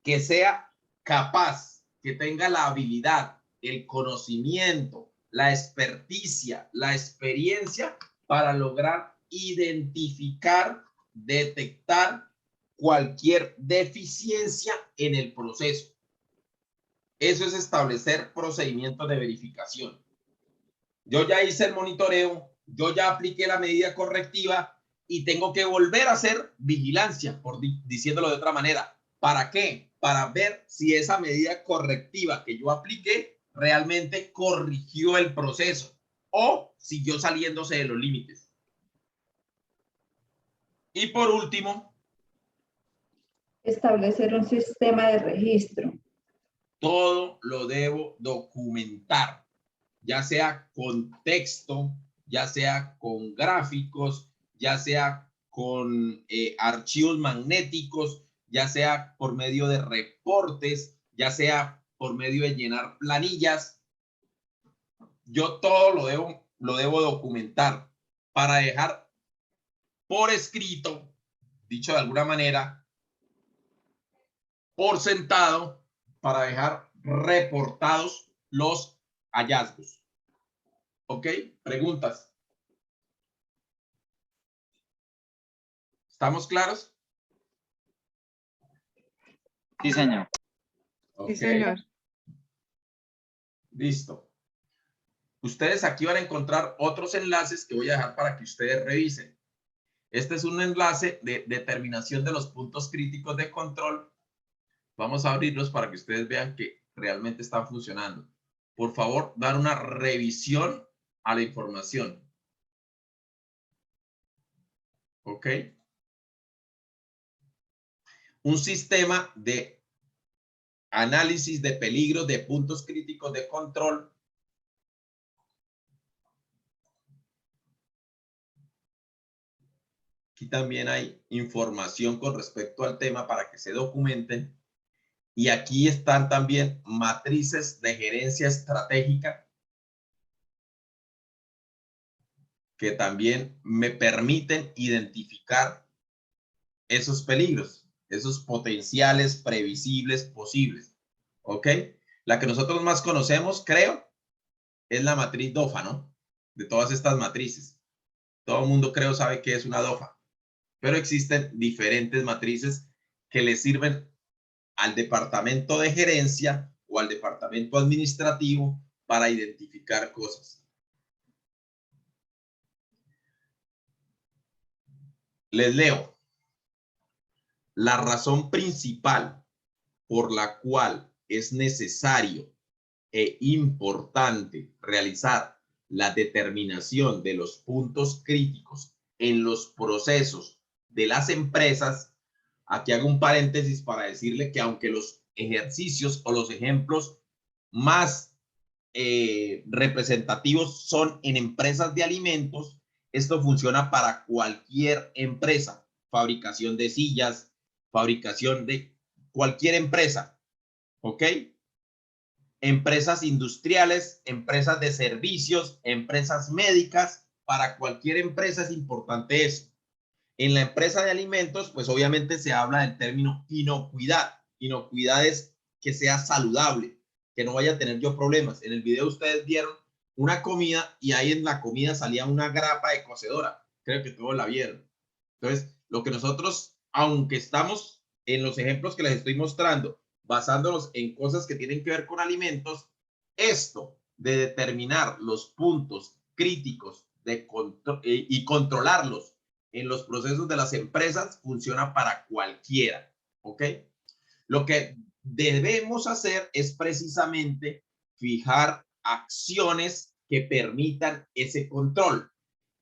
que sea capaz, que tenga la habilidad, el conocimiento, la experticia, la experiencia para lograr identificar, detectar cualquier deficiencia en el proceso. Eso es establecer procedimientos de verificación. Yo ya hice el monitoreo, yo ya apliqué la medida correctiva y tengo que volver a hacer vigilancia, diciéndolo de otra manera. ¿Para qué? Para ver si esa medida correctiva que yo apliqué realmente corrigió el proceso o siguió saliéndose de los límites. Y por último, Establecer un sistema de registro. todo lo debo documentar, ya sea con texto, ya sea con gráficos, ya sea con archivos magnéticos, ya sea por medio de reportes, ya sea por medio de llenar planillas. Yo todo lo debo documentar para dejar por escrito, dicho de alguna manera, por sentado, para dejar reportados los hallazgos. ¿Ok? Preguntas. ¿Estamos claros? Sí, señor. Okay. Sí, señor. Listo. Ustedes aquí van a encontrar otros enlaces que voy a dejar para que ustedes revisen. Este es un enlace de determinación de los puntos críticos de control. Vamos a abrirlos para que ustedes vean que realmente están funcionando. Por favor, dar una revisión a la información. ¿Ok? Un sistema de análisis de peligros de puntos críticos de control. Aquí también hay información con respecto al tema para que se documenten. Y aquí están también matrices de gerencia estratégica que también me permiten identificar esos peligros, esos potenciales previsibles posibles. ¿Ok? La que nosotros más conocemos, creo, es la matriz DOFA, ¿no? De todas estas matrices. Todo el mundo, creo, sabe qué es una DOFA. Pero existen diferentes matrices que le sirven al departamento de gerencia o al departamento administrativo para identificar cosas. Les leo. La razón principal por la cual es necesario e importante realizar la determinación de los puntos críticos en los procesos de las empresas. Aquí hago un paréntesis para decirle que aunque los ejercicios o los ejemplos más representativos son en empresas de alimentos, esto funciona para cualquier empresa, fabricación de sillas, fabricación de cualquier empresa, ¿ok? Empresas industriales, empresas de servicios, empresas médicas, para cualquier empresa es importante eso. En la empresa de alimentos, pues obviamente se habla del término inocuidad. Inocuidad es que sea saludable, que no vaya a tener yo problemas. En el video ustedes vieron una comida y ahí en la comida salía una grapa de cocedora. Creo que todos la vieron. Entonces, lo que nosotros, aunque estamos en los ejemplos que les estoy mostrando, basándonos en cosas que tienen que ver con alimentos, esto de determinar los puntos críticos de y controlarlos en los procesos de las empresas funciona para cualquiera, ¿ok? Lo que debemos hacer es precisamente fijar acciones que permitan ese control,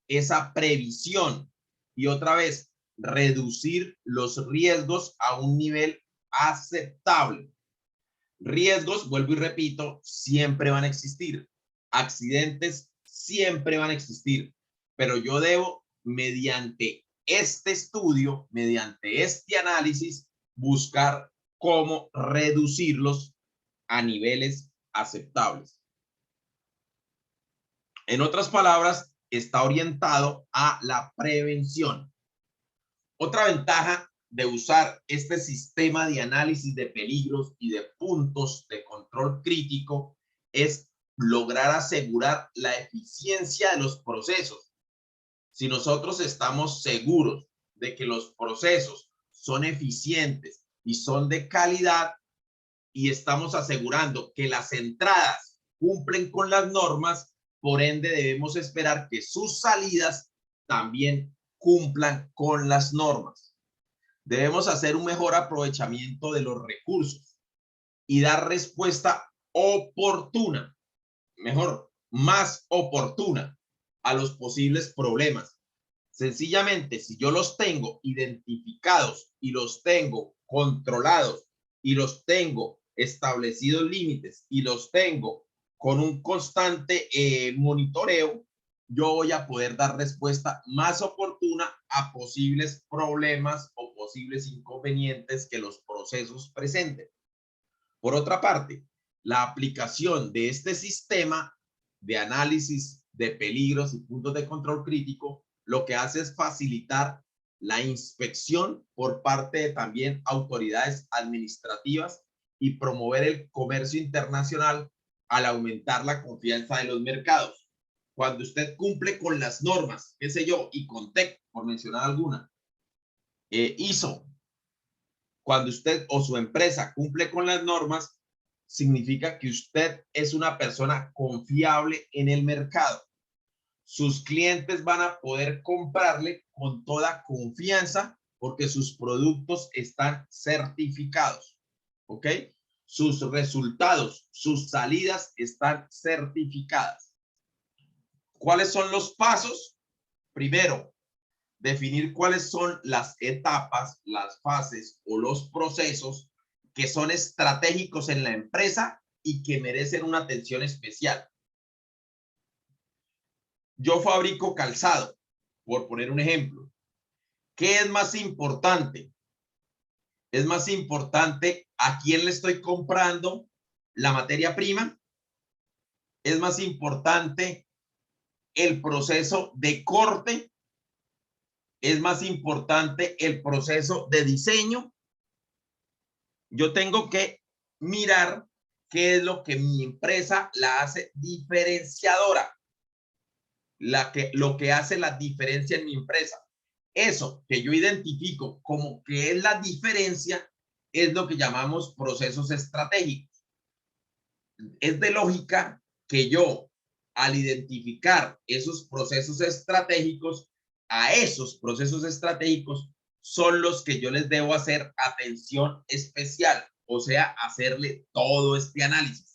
esa previsión y otra vez reducir los riesgos a un nivel aceptable. Riesgos, vuelvo y repito, siempre van a existir. Accidentes siempre van a existir, pero yo debo, mediante este estudio, mediante este análisis, buscar cómo reducirlos a niveles aceptables. En otras palabras, está orientado a la prevención. Otra ventaja de usar este sistema de análisis de peligros y de puntos de control crítico es lograr asegurar la eficiencia de los procesos. Si nosotros estamos seguros de que los procesos son eficientes y son de calidad y estamos asegurando que las entradas cumplen con las normas, por ende debemos esperar que sus salidas también cumplan con las normas. Debemos hacer un mejor aprovechamiento de los recursos y dar respuesta oportuna, mejor, más oportuna a los posibles problemas. Sencillamente, si yo los tengo identificados y los tengo controlados y los tengo establecidos límites y los tengo con un constante monitoreo, yo voy a poder dar respuesta más oportuna a posibles problemas o posibles inconvenientes que los procesos presenten. Por otra parte, la aplicación de este sistema de análisis de peligros y puntos de control crítico lo que hace es facilitar la inspección por parte de también autoridades administrativas y promover el comercio internacional al aumentar la confianza de los mercados. Cuando usted cumple con las normas, qué sé yo, y Contec, por mencionar alguna, ISO, cuando usted o su empresa cumple con las normas, significa que usted es una persona confiable en el mercado. Sus clientes van a poder comprarle con toda confianza porque sus productos están certificados, ¿ok? Sus resultados, sus salidas están certificadas. ¿Cuáles son los pasos? Primero, definir cuáles son las etapas, las fases o los procesos que son estratégicos en la empresa y que merecen una atención especial. Yo fabrico calzado, por poner un ejemplo. ¿Qué es más importante? Es más importante a quién le estoy comprando la materia prima. Es más importante el proceso de corte. Es más importante el proceso de diseño. Yo tengo que mirar qué es lo que mi empresa la hace diferenciadora. Lo que hace la diferencia en mi empresa. Eso que yo identifico como que es la diferencia es lo que llamamos procesos estratégicos. Es de lógica que yo, al identificar esos procesos estratégicos, a esos procesos estratégicos son los que yo les debo hacer atención especial, o sea, hacerle todo este análisis.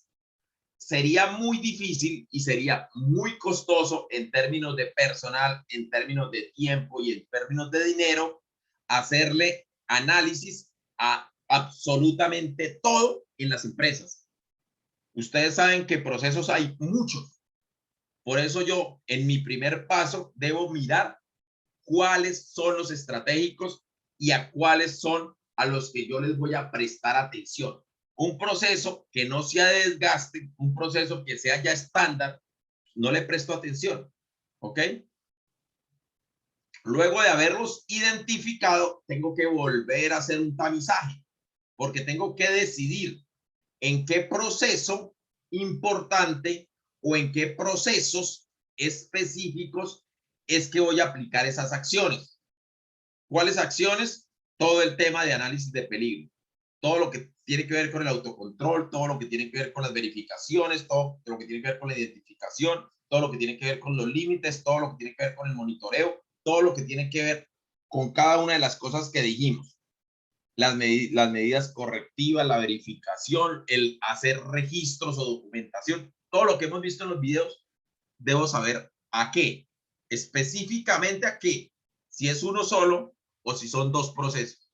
Sería muy difícil y sería muy costoso en términos de personal, en términos de tiempo y en términos de dinero, hacerle análisis a absolutamente todo en las empresas. Ustedes saben que procesos hay muchos. Por eso yo, en mi primer paso, debo mirar cuáles son los estratégicos y a cuáles son a los que yo les voy a prestar atención. Un proceso que no sea de desgaste, un proceso que sea ya estándar, no le presto atención. ¿Ok? Luego de haberlos identificado, tengo que volver a hacer un tamizaje, porque tengo que decidir en qué proceso importante o en qué procesos específicos es que voy a aplicar esas acciones. ¿Cuáles acciones? Todo el tema de análisis de peligro. Todo lo que tiene que ver con el autocontrol, todo lo que tiene que ver con las verificaciones, todo lo que tiene que ver con la identificación, todo lo que tiene que ver con los límites, todo lo que tiene que ver con el monitoreo, todo lo que tiene que ver con cada una de las cosas que dijimos. Las medidas correctivas, la verificación, el hacer registros o documentación, todo lo que hemos visto en los videos, debo saber a qué, específicamente a qué, si es uno solo o si son dos procesos.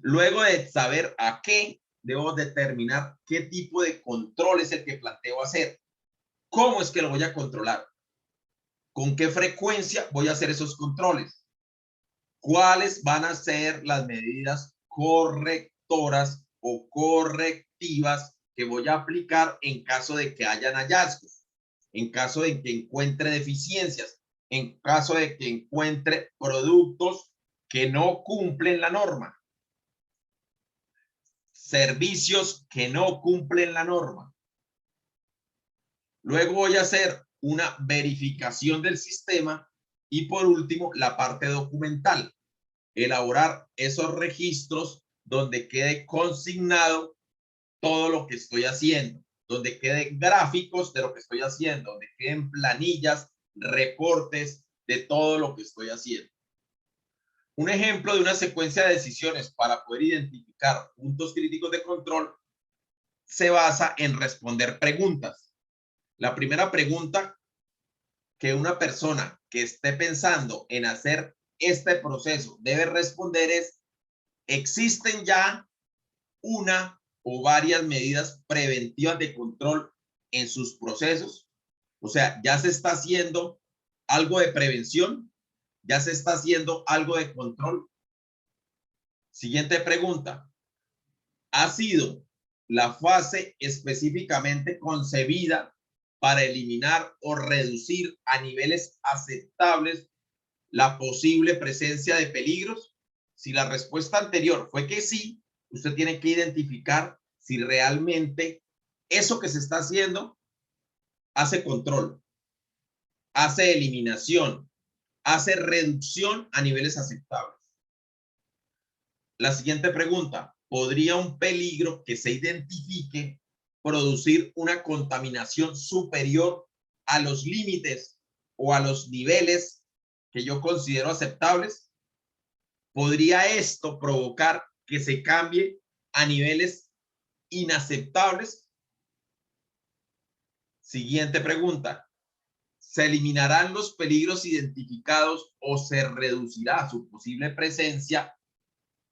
Luego de saber a qué, debo determinar qué tipo de control es el que planteo hacer. ¿Cómo es que lo voy a controlar? ¿Con qué frecuencia voy a hacer esos controles? ¿Cuáles van a ser las medidas correctoras o correctivas que voy a aplicar en caso de que hayan hallazgos? En caso de que encuentre deficiencias, en caso de que encuentre productos que no cumplen la norma. Servicios que no cumplen la norma. Luego voy a hacer una verificación del sistema y por último la parte documental. Elaborar esos registros donde quede consignado todo lo que estoy haciendo, donde queden gráficos de lo que estoy haciendo, donde queden planillas, reportes de todo lo que estoy haciendo. Un ejemplo de una secuencia de decisiones para poder identificar puntos críticos de control se basa en responder preguntas. La primera pregunta que una persona que esté pensando en hacer este proceso debe responder es: ¿existen ya una o varias medidas preventivas de control en sus procesos? O sea, ¿ya se está haciendo algo de prevención? ¿Ya se está haciendo algo de control? Siguiente pregunta. ¿Ha sido la fase específicamente concebida para eliminar o reducir a niveles aceptables la posible presencia de peligros? Si la respuesta anterior fue que sí, usted tiene que identificar si realmente eso que se está haciendo hace control, hace eliminación, hace reducción a niveles aceptables. La siguiente pregunta: ¿podría un peligro que se identifique producir una contaminación superior a los límites o a los niveles que yo considero aceptables? ¿Podría esto provocar que se cambie a niveles inaceptables? Siguiente pregunta: ¿se eliminarán los peligros identificados o se reducirá su posible presencia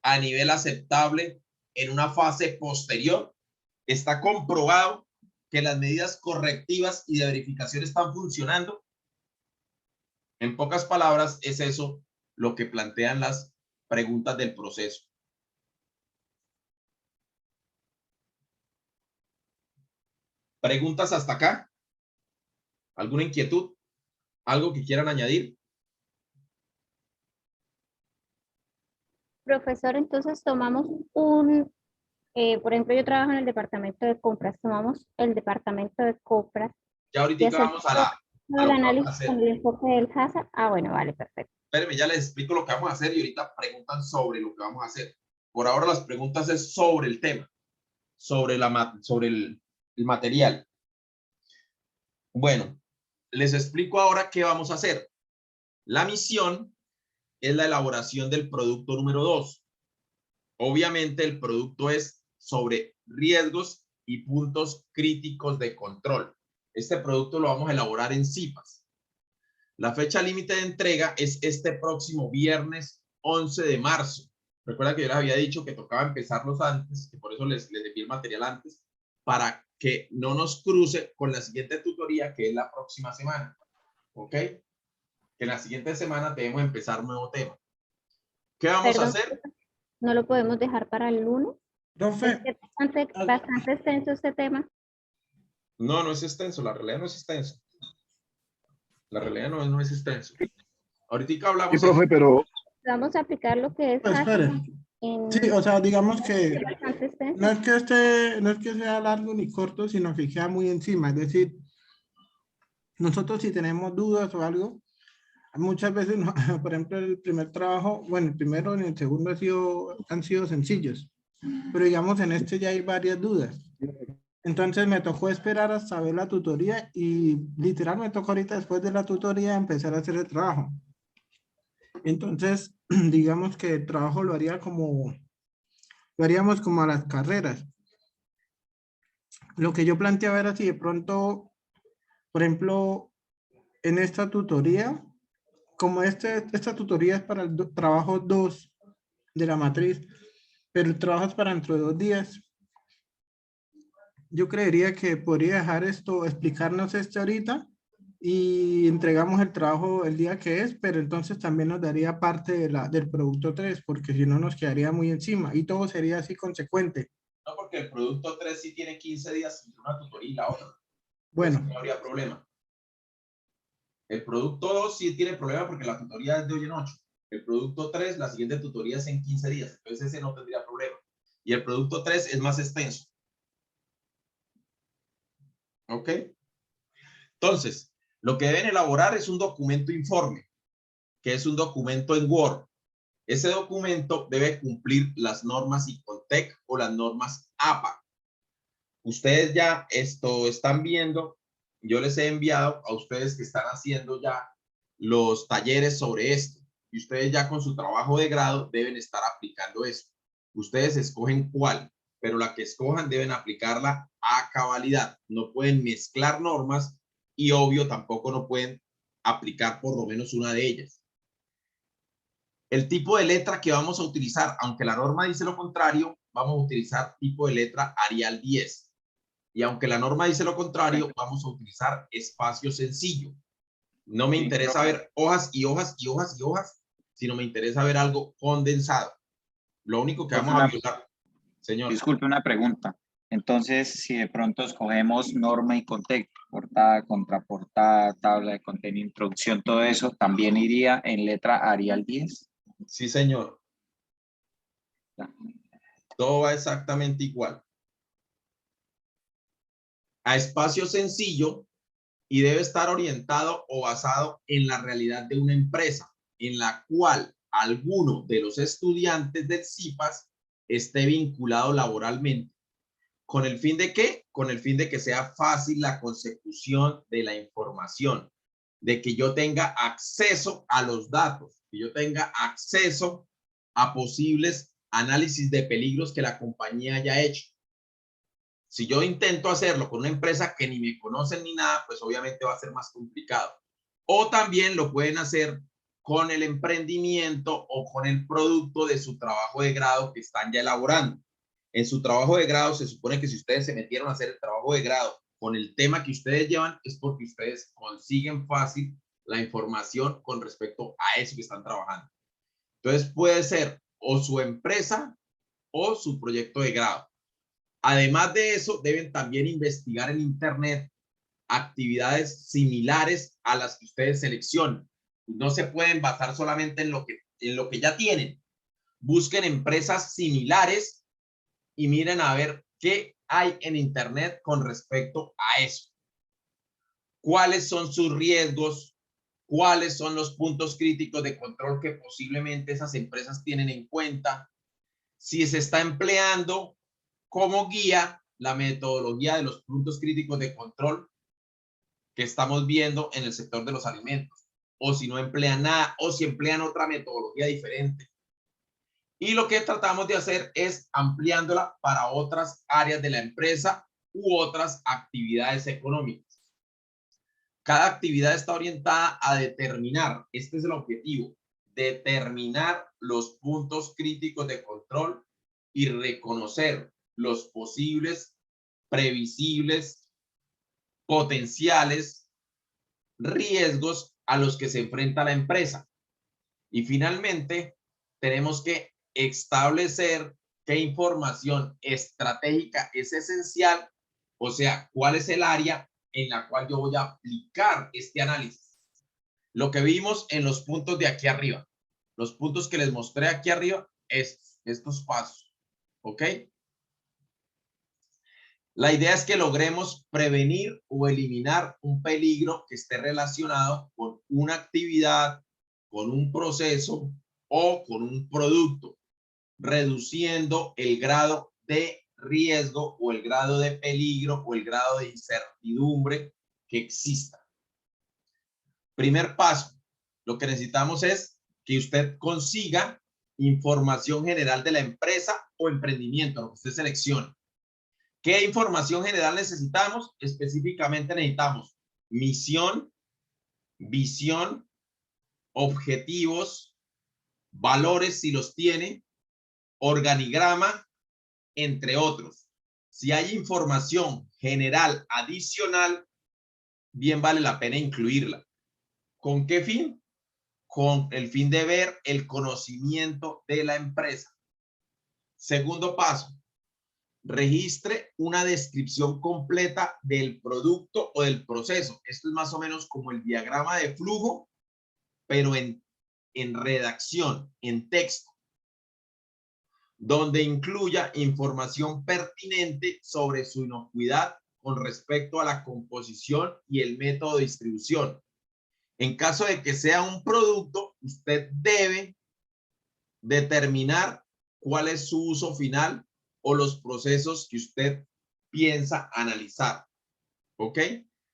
a nivel aceptable en una fase posterior. Está comprobado que las medidas correctivas y de verificación están funcionando. En pocas palabras, es eso lo que plantean las preguntas del proceso. ¿Preguntas hasta acá? ¿Alguna inquietud? ¿Algo que quieran añadir? Profesor, entonces tomamos por ejemplo, yo trabajo en el departamento de compras, tomamos el departamento de compras Ya y ahorita hacemos vamos a todo lo el que vamos a análisis hacer. con el enfoque del hazard. Ah, bueno, vale, perfecto. Espérenme, ya les explico lo que vamos a hacer y ahorita preguntan sobre lo que vamos a hacer. Por ahora las preguntas es sobre el tema, sobre el material. Bueno, les explico ahora qué vamos a hacer. La misión es la elaboración del producto número 2. Obviamente el producto es sobre riesgos y puntos críticos de control. Este producto lo vamos a elaborar en CIPAS. La fecha límite de entrega es este próximo viernes 11 de marzo. Recuerda que yo les había dicho que tocaba empezarlos antes, que por eso les envié el material antes, para que no nos cruce con la siguiente tutoría, que es la próxima semana. ¿Ok? Que en la siguiente semana debemos empezar un nuevo tema. ¿Qué vamos a hacer? ¿No lo podemos dejar para el lunes? Profe, Es que es bastante extenso este tema. No, no es extenso. La realidad no es extenso. La realidad no es extenso. Ahorita hablamos. Sí, profe, pero Vamos a aplicar lo que es pues hazard espere. en Sí, o sea, digamos que es bastante extenso. no es que sea largo ni corto, sino que queda muy encima. Es decir, nosotros si tenemos dudas o algo, muchas veces, por ejemplo, el primer trabajo, bueno, el primero y el segundo han sido sencillos, pero digamos en este ya hay varias dudas. Entonces me tocó esperar hasta ver la tutoría y literal me tocó ahorita después de la tutoría empezar a hacer el trabajo. Entonces, digamos que el trabajo lo haríamos como a las carreras. Lo que yo planteaba era si de pronto, por ejemplo, en esta tutoría, como esta tutoría es para el trabajo 2 de la matriz, pero el trabajo es para dentro de 2 días. Yo creería que podría dejar explicarnos ahorita y entregamos el trabajo el día que es, pero entonces también nos daría parte del producto 3, porque si no nos quedaría muy encima y todo sería así consecuente. No, porque el producto 3 sí tiene 15 días entre una tutoría y la otra. Bueno. No habría problema. El producto 2 sí tiene problema porque la tutoría es de hoy en 8. El producto 3, la siguiente tutoría es en 15 días. Entonces ese no tendría problema. Y el producto 3 es más extenso. ¿Ok? Entonces, lo que deben elaborar es un documento informe, que es un documento en Word. Ese documento debe cumplir las normas ICONTEC o las normas APA. Ustedes ya esto están viendo, yo les he enviado a ustedes que están haciendo ya los talleres sobre esto. Y ustedes ya con su trabajo de grado deben estar aplicando eso. Ustedes escogen cuál, pero la que escojan deben aplicarla a cabalidad. No pueden mezclar normas y obvio tampoco no pueden aplicar por lo menos una de ellas. El tipo de letra que vamos a utilizar, aunque la norma dice lo contrario, vamos a utilizar tipo de letra Arial 10. Y aunque la norma dice lo contrario, vamos a utilizar espacio sencillo. No me interesa ver hojas y hojas y hojas y hojas, sino me interesa ver algo condensado. Lo único que vamos a violar, señor. disculpe una pregunta. Entonces, si de pronto escogemos norma y contexto, portada, contraportada, tabla de contenido, introducción, todo eso, ¿también iría en letra Arial 10? Sí, señor. Todo va exactamente igual. A espacio sencillo y debe estar orientado o basado en la realidad de una empresa en la cual alguno de los estudiantes del CIPAS esté vinculado laboralmente. ¿Con el fin de qué? Con el fin de que sea fácil la consecución de la información, de que yo tenga acceso a los datos, que yo tenga acceso a posibles análisis de peligros que la compañía haya hecho. Si yo intento hacerlo con una empresa que ni me conocen ni nada, pues obviamente va a ser más complicado. O también lo pueden hacer con el emprendimiento o con el producto de su trabajo de grado que están ya elaborando. En su trabajo de grado se supone que si ustedes se metieron a hacer el trabajo de grado con el tema que ustedes llevan, es porque ustedes consiguen fácil la información con respecto a eso que están trabajando. Entonces puede ser o su empresa o su proyecto de grado. Además de eso, deben también investigar en internet actividades similares a las que ustedes seleccionen. No se pueden basar solamente en lo que ya tienen. Busquen empresas similares y miren a ver qué hay en internet con respecto a eso. ¿Cuáles son sus riesgos? ¿Cuáles son los puntos críticos de control que posiblemente esas empresas tienen en cuenta? Si se está empleando como guía la metodología de los puntos críticos de control que estamos viendo en el sector de los alimentos, o si no emplean nada, o si emplean otra metodología diferente. Y lo que tratamos de hacer es ampliándola para otras áreas de la empresa u otras actividades económicas. Cada actividad está orientada a determinar, este es el objetivo, determinar los puntos críticos de control y reconocer los posibles, previsibles, potenciales riesgos a los que se enfrenta la empresa. Y finalmente, tenemos que establecer qué información estratégica es esencial, o sea, cuál es el área en la cual yo voy a aplicar este análisis. Lo que vimos en los puntos de aquí arriba, los puntos que les mostré aquí arriba, estos pasos, ¿ok? La idea es que logremos prevenir o eliminar un peligro que esté relacionado con una actividad, con un proceso o con un producto, reduciendo el grado de riesgo o el grado de peligro o el grado de incertidumbre que exista. Primer paso, lo que necesitamos es que usted consiga información general de la empresa o emprendimiento, lo que usted seleccione. ¿Qué información general necesitamos? Específicamente necesitamos misión, visión, objetivos, valores si los tiene, organigrama, entre otros. Si hay información general adicional, bien vale la pena incluirla. ¿Con qué fin? Con el fin de ver el conocimiento de la empresa. Segundo paso, registre una descripción completa del producto o del proceso. Esto es más o menos como el diagrama de flujo, pero en redacción, en texto, donde incluya información pertinente sobre su inocuidad con respecto a la composición y el método de distribución. En caso de que sea un producto, usted debe determinar cuál es su uso final o los procesos que usted piensa analizar. ¿Ok?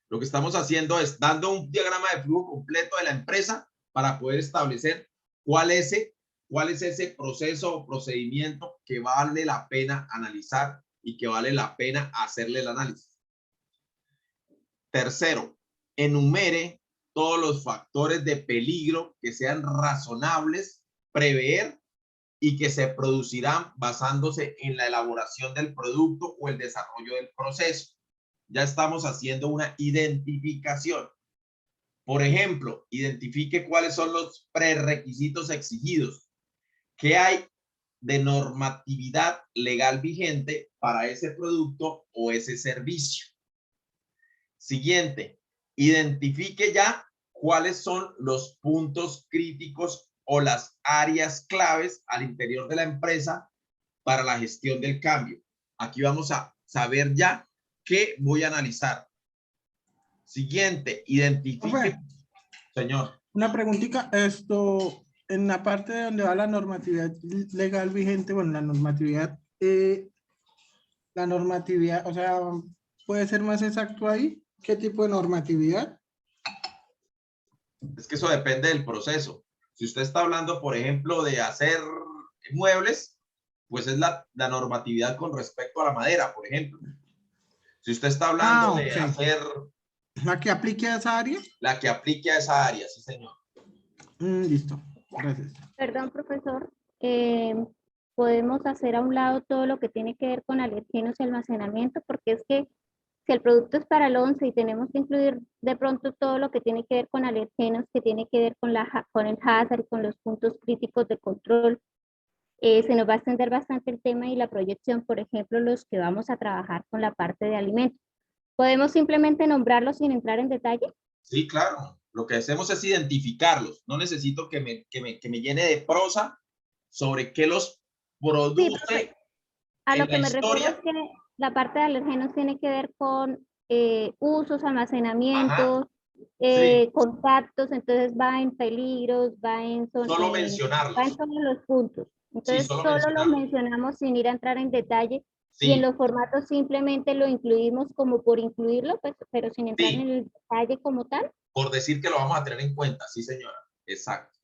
Lo que estamos haciendo es dando un diagrama de flujo completo de la empresa para poder establecer cuál es ese proceso o procedimiento que vale la pena analizar y que vale la pena hacerle el análisis. Tercero, enumere todos los factores de peligro que sean razonables prever y que se producirán basándose en la elaboración del producto o el desarrollo del proceso. Ya estamos haciendo una identificación. Por ejemplo, identifique cuáles son los prerequisitos exigidos. ¿Qué hay de normatividad legal vigente para ese producto o ese servicio? Siguiente, identifique ya cuáles son los puntos críticos o las áreas claves al interior de la empresa para la gestión del cambio. Aquí vamos a saber ya qué voy a analizar. Siguiente, identifique. Profe, señor. una preguntita, en la parte donde va la normatividad legal vigente, bueno, la normatividad, o sea, ¿puede ser más exacto ahí? ¿Qué tipo de normatividad? Es que eso depende del proceso. Si usted está hablando, por ejemplo, de hacer muebles, pues es la normatividad con respecto a la madera, por ejemplo. Si usted está hablando de hacer... ¿La que aplique a esa área? La que aplique a esa área, sí, señor. Listo, gracias. Perdón, profesor. podemos hacer a un lado todo lo que tiene que ver con alergenos y almacenamiento, porque es que si el producto es para el 11 y tenemos que incluir de pronto todo lo que tiene que ver con alergenos, que tiene que ver con el hazard, con los puntos críticos de control, se nos va a extender bastante el tema y la proyección, por ejemplo, los que vamos a trabajar con la parte de alimentos. ¿Podemos simplemente nombrarlos sin entrar en detalle? Sí, claro. Lo que hacemos es identificarlos. No necesito que me llene de prosa sobre qué los produce A en lo la que me refiero es historia. que la parte de alergenos tiene que ver con usos, Ajá, almacenamientos, sí, contactos, entonces va en peligros, solo va en mencionarlos. todos los puntos. Sí, Entonces solo solo los mencionarlos. mencionamos sin ir a entrar en detalle y en Sí, los formatos simplemente lo incluimos como por incluirlo, pues, pero sin entrar en sí, el detalle como tal. por decir que lo vamos a tener en cuenta. Sí, señora. Exacto.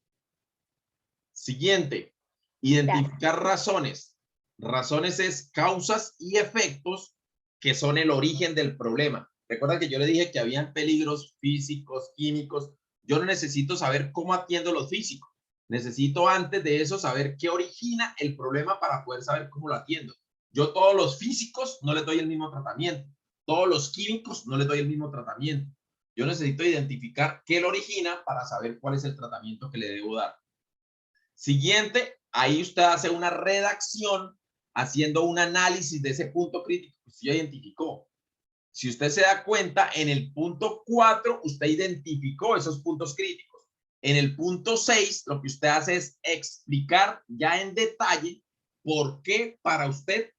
Siguiente, Gracias. identificar razones. Razones es causas y efectos que son el origen del problema. Recuerda que yo le dije que habían peligros físicos, químicos. Yo no necesito saber cómo atiendo los físicos. Necesito antes de eso saber qué origina el problema para poder saber cómo lo atiendo. Yo todos los físicos no les doy el mismo tratamiento. Todos los químicos no les doy el mismo tratamiento. Yo necesito identificar qué lo origina para saber cuál es el tratamiento que le debo dar. Siguiente, ahí usted hace una redacción haciendo un análisis de ese punto crítico que usted ya identificó. Si usted se da cuenta, en el punto 4 usted identificó esos puntos críticos. En el punto 6 lo que usted hace es explicar ya en detalle por qué para usted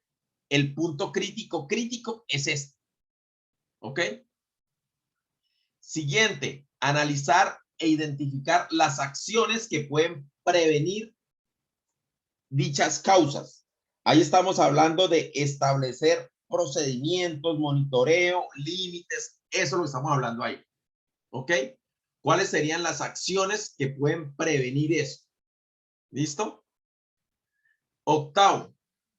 el punto crítico es este. ¿Ok? Siguiente, analizar e identificar las acciones que pueden prevenir dichas causas. Ahí estamos hablando de establecer procedimientos, monitoreo, límites, eso es lo que estamos hablando ahí. ¿Ok? ¿Cuáles serían las acciones que pueden prevenir eso? ¿Listo? Octavo,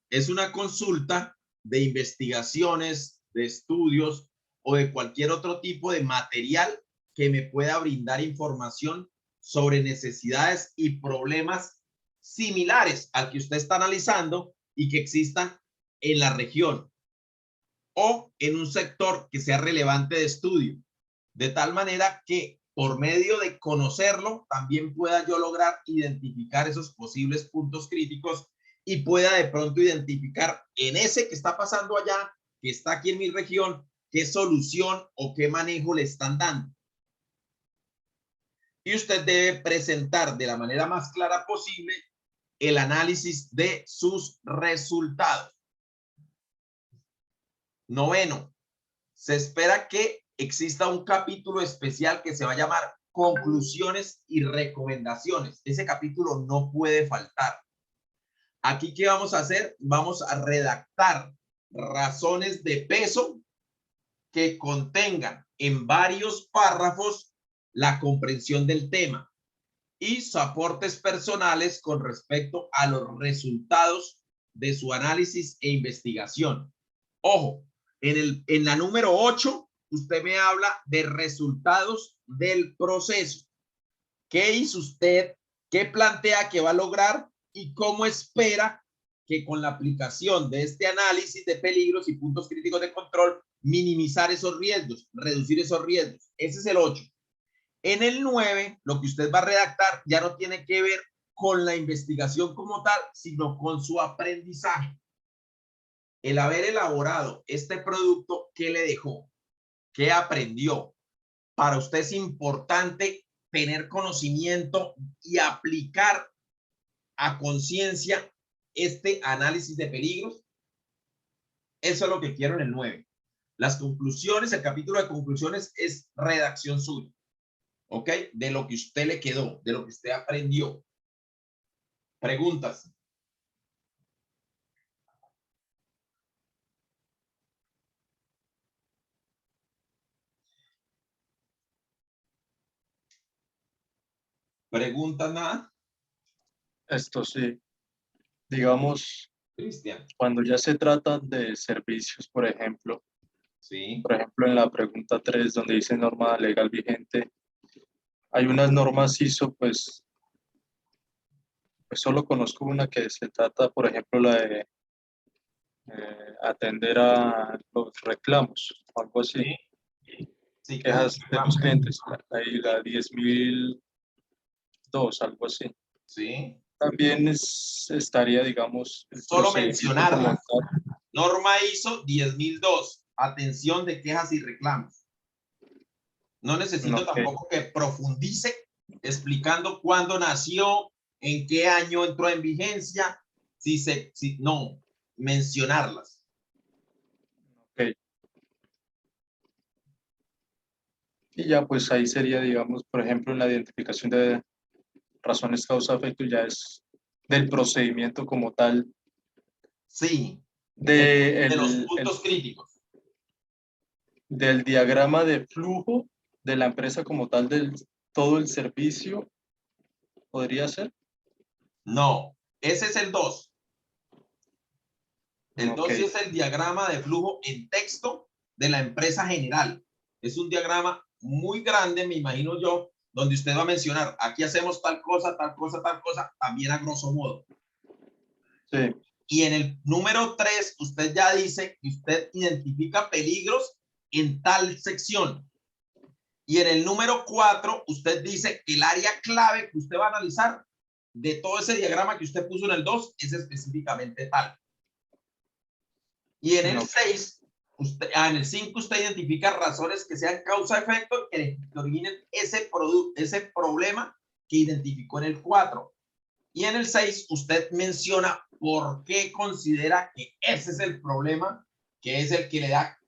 es una consulta de investigaciones, de estudios o de cualquier otro tipo de material que me pueda brindar información sobre necesidades y problemas similares al que usted está analizando y que existan en la región o en un sector que sea relevante de estudio, de tal manera que por medio de conocerlo también pueda yo lograr identificar esos posibles puntos críticos y pueda de pronto identificar en ese que está pasando allá, que está aquí en mi región, qué solución o qué manejo le están dando. Y usted debe presentar de la manera más clara posible el análisis de sus resultados. Noveno, se espera que exista un capítulo especial que se va a llamar conclusiones y recomendaciones. Ese capítulo no puede faltar. Aquí, ¿qué vamos a hacer? Vamos a redactar razones de peso que contengan en varios párrafos la comprensión del tema y sus aportes personales con respecto a los resultados de su análisis e investigación. Ojo, en la número 8, usted me habla de resultados del proceso. ¿Qué hizo usted? ¿Qué plantea que va a lograr? ¿Y cómo espera que con la aplicación de este análisis de peligros y puntos críticos de control, minimizar esos riesgos, reducir esos riesgos? Ese es el 8. En el 9, lo que usted va a redactar ya no tiene que ver con la investigación como tal, sino con su aprendizaje. El haber elaborado este producto, ¿qué le dejó? ¿Qué aprendió? Para usted es importante tener conocimiento y aplicar a conciencia este análisis de peligros. Eso es lo que quiero en el 9. Las conclusiones, el capítulo de conclusiones es redacción suya. ¿Ok? De lo que usted le quedó, de lo que usted aprendió. Preguntas. ¿Preguntas nada? Esto sí, digamos, Cristian. cuando ya se trata de servicios, Sí. por ejemplo en la pregunta 3 donde dice norma legal vigente, hay unas normas ISO pues pues solo conozco una que se trata, por ejemplo, la de atender a los reclamos, o algo así, Sí, quejas de los clientes, ahí la 10.002, algo así. Sí. También estaría, digamos, el Solo procedimiento como mencionarla. tal. Norma ISO 10.002, atención de quejas y reclamos. No necesito Ok. tampoco que profundice explicando cuándo nació, en qué año entró en vigencia, no, mencionarlas. Ok. Y ya pues ahí sería, digamos, por ejemplo, en la identificación de razones causa-efecto, ya es del procedimiento como tal. Sí, De los puntos críticos. del diagrama de flujo de la empresa como tal, del todo el servicio, ¿podría ser? No, ese es el 2. El 2 Ok. sí es el diagrama de flujo en texto de la empresa general. Es un diagrama muy grande, me imagino yo, donde usted va a mencionar, aquí hacemos tal cosa, tal cosa, tal cosa, también a grosso modo. Sí. Y en el número 3, usted ya dice que usted identifica peligros en tal sección. Y en el número 4, usted dice que el área clave que usted va a analizar de todo ese diagrama que usted puso en el 2 es específicamente tal. Y en el 6, en el 5, usted identifica razones que sean causa-efecto que originen ese problema que identificó en el 4. Y en el 6, usted menciona por qué considera que ese es el problema, que es el que le da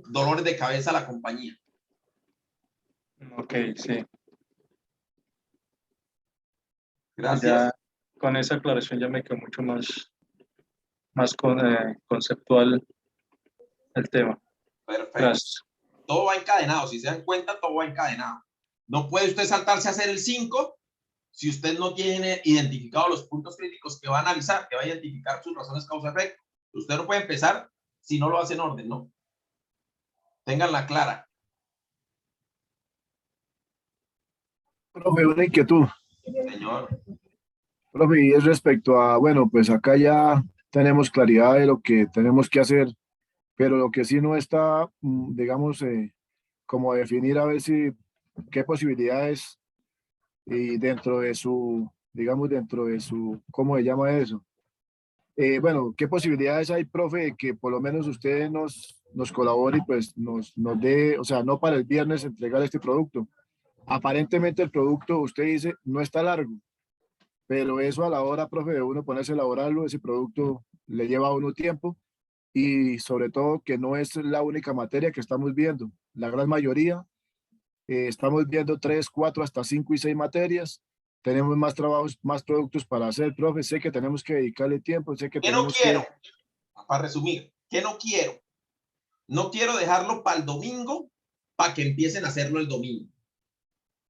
dolores de cabeza a la compañía. Ok, sí. Gracias. Ya con esa aclaración ya me quedó mucho más conceptual el tema. Perfecto. Gracias. Todo va encadenado. Si se dan cuenta, todo va encadenado. No puede usted saltarse a hacer el 5 si usted no tiene identificado los puntos críticos que va a analizar, que va a identificar sus razones causa-efecto. Usted no puede empezar si no lo hace en orden, ¿no? Ténganla clara. Profe, una inquietud. Señor. Profe, y es respecto a, bueno, pues acá ya tenemos claridad de lo que tenemos que hacer, pero lo que sí no está, digamos, como definir a ver si qué posibilidades y dentro de su, digamos, dentro de su, ¿cómo se llama eso? Bueno, ¿qué posibilidades hay, profe, de que por lo menos usted nos colabore y pues nos dé, o sea, no para el viernes entregar este producto? Aparentemente el producto, usted dice, no está largo, pero eso a la hora, profe, de uno ponerse a elaborarlo, ese producto le lleva a uno tiempo y sobre todo que no es la única materia que estamos viendo. La gran mayoría estamos viendo 3, 4, hasta 5 y 6 materias. Tenemos más trabajos, más productos para hacer, profe. Sé que tenemos que dedicarle tiempo, sé que ¿Qué no tenemos quiero? Para resumir, ¿qué no quiero? No quiero dejarlo para el domingo para que empiecen a hacerlo el domingo.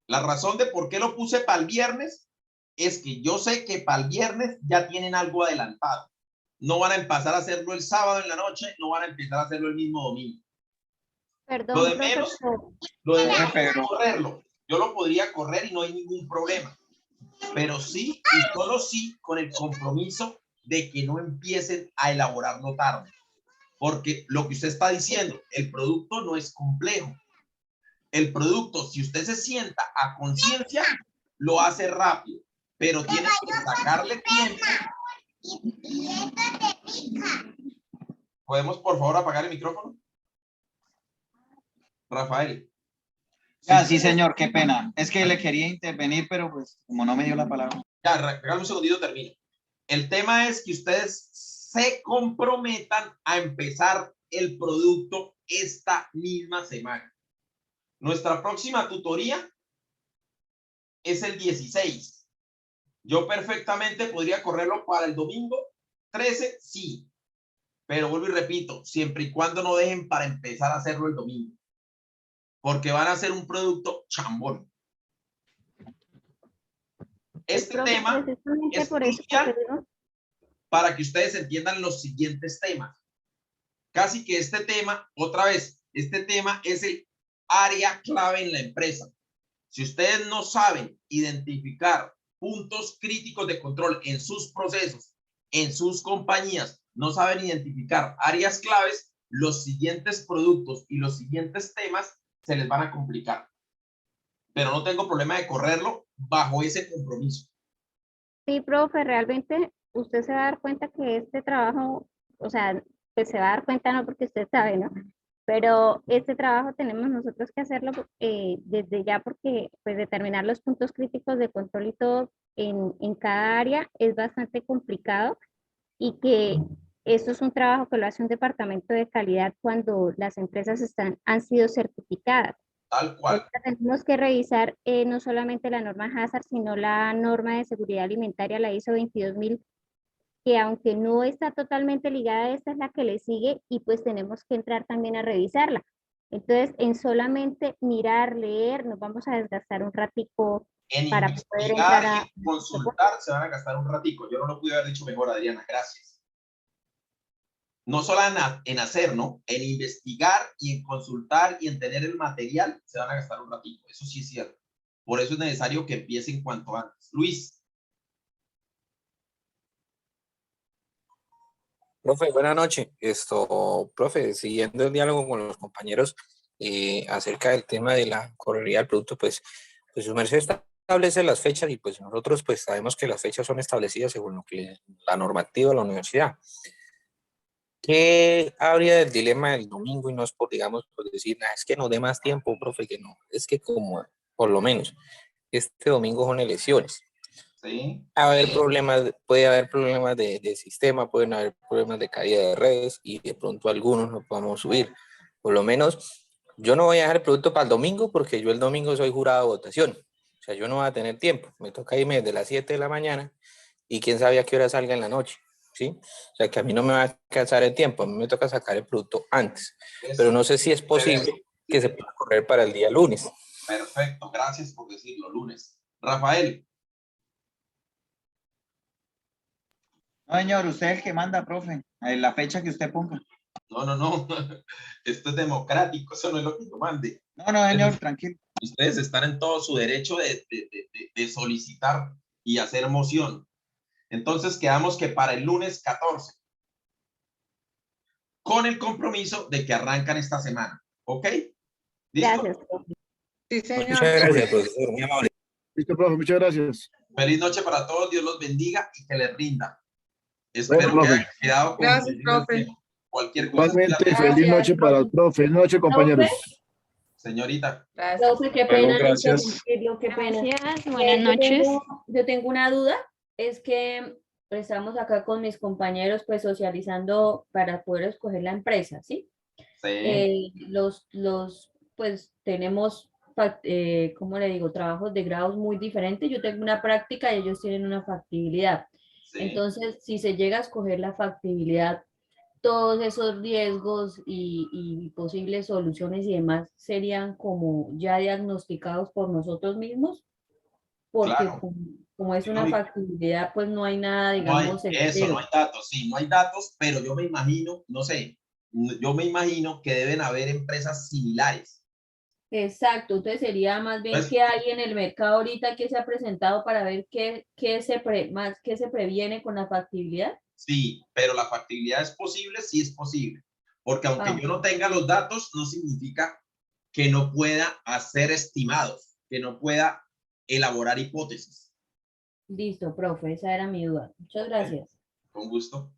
La razón de por qué lo puse para el viernes es que yo sé que para el viernes ya tienen algo adelantado. No van a empezar a hacerlo el sábado en la noche, no van a empezar a hacerlo el mismo domingo. Perdón, profesor. Lo de menos es correrlo. Yo lo podría correr y no hay ningún problema. Pero sí, y solo sí, con el compromiso de que no empiecen a elaborarlo tarde. Porque lo que usted está diciendo, el producto no es complejo. El producto, si usted se sienta a conciencia, lo hace rápido, pero tiene que sacarle tiempo. ¿Podemos, por favor, apagar el micrófono? Rafael. Ya, sí, señor, qué pena. Es que le quería intervenir, pero pues como no me dio la palabra. Ya, regálame un segundito, termino. El tema es que ustedes se comprometan a empezar el producto esta misma semana. Nuestra próxima tutoría es el 16. Yo perfectamente podría correrlo para el domingo 13, sí. Pero vuelvo y repito, siempre y cuando no dejen para empezar a hacerlo el domingo. Porque van a hacer un producto chambón. Este tema es crucial para que ustedes entiendan los siguientes temas. Casi que este tema, otra vez, este tema es el área clave en la empresa. Si ustedes no saben identificar puntos críticos de control en sus procesos, en sus compañías, no saben identificar áreas claves, los siguientes productos y los siguientes temas se les van a complicar. Pero no tengo problema de correrlo bajo ese compromiso. Sí, profe, realmente usted se va a dar cuenta que este trabajo, o sea, pues se va a dar cuenta no porque usted sabe, ¿no? Pero este trabajo tenemos nosotros que hacerlo desde ya porque pues determinar los puntos críticos de control y todo en cada área es bastante complicado y que esto es un trabajo que lo hace un departamento de calidad cuando las empresas han sido certificadas. Tal cual. Tenemos que revisar no solamente la norma Hazard, sino la norma de seguridad alimentaria, la ISO 22000, que aunque no está totalmente ligada a esta, es la que le sigue y pues tenemos que entrar también a revisarla. Entonces, en solamente mirar, leer, nos vamos a desgastar un ratico En para poder entrar investigar a... y consultar se van a gastar un ratico. Yo no lo pude haber dicho mejor, Adriana, gracias. No solo en hacer, ¿no? En investigar y en consultar y en tener el material se van a gastar un ratito. Eso sí es cierto. Por eso es necesario que empiecen cuanto antes. Luis. Profe, buenas noches. Profe, siguiendo el diálogo con los compañeros acerca del tema de la correría del producto, pues su merced establece las fechas y pues nosotros pues sabemos que las fechas son establecidas según lo que la normativa de la universidad. ¿Qué habría del dilema del domingo? Y no es por, digamos, por decir, es que nos dé más tiempo, profe, que no. Es que como, por lo menos, este domingo son elecciones. Sí. Puede haber problemas de sistema, pueden haber problemas de caída de redes y de pronto algunos no podamos subir. Por lo menos, yo no voy a dejar el producto para el domingo porque yo el domingo soy jurado de votación. O sea, yo no voy a tener tiempo. Me toca irme desde las 7 de la mañana y quién sabe a qué hora salga en la noche. ¿Sí? O sea, que a mí no me va a alcanzar el tiempo, a mí me toca sacar el producto antes, pero no sé si es posible que se pueda correr para el día lunes. Perfecto, gracias por decirlo, lunes. Rafael. No, señor, usted es el que manda, profe, la fecha que usted ponga. No. Esto es democrático, eso no es lo que yo mande. No, señor, tranquilo. Ustedes están en todo su derecho de solicitar y hacer moción. Entonces quedamos que para el lunes 14, con el compromiso de que arrancan esta semana. ¿Ok? ¿Listo? Gracias. Sí, señor. Muchas gracias, profesor, muy amable. Listo, profe, muchas gracias. Feliz noche para todos, Dios los bendiga y que les rinda. Bueno, Espero que hayan quedado con Gracias, profe. cualquier cosa. Igualmente, feliz noche para el profe. Feliz noche, compañeros. Señorita. Gracias. Profe, qué pena gracias. interrumpirlo, qué pena. Gracias, buenas Yo noches. yo tengo una duda, es que estamos acá con mis compañeros pues socializando para poder escoger la empresa, ¿sí? Sí. Pues tenemos, ¿cómo le digo? Trabajos de grados muy diferentes. Yo tengo una práctica y ellos tienen una factibilidad. Sí. Entonces, si se llega a escoger la factibilidad, todos esos riesgos y posibles soluciones y demás serían como ya diagnosticados por nosotros mismos, porque Claro. como es una factibilidad, pues no hay nada, digamos, no hay datos, sí, no hay datos, pero yo me imagino, no sé, yo me imagino que deben haber empresas similares. Exacto, entonces sería más bien Pues, qué hay en el mercado ahorita que se ha presentado para ver qué se previene con la factibilidad. sí, pero la factibilidad es posible, sí es posible, porque aunque yo no tenga los datos, no significa que no pueda hacer estimados, que no pueda elaborar hipótesis. Listo, profe, esa era mi duda. Muchas gracias. Con gusto.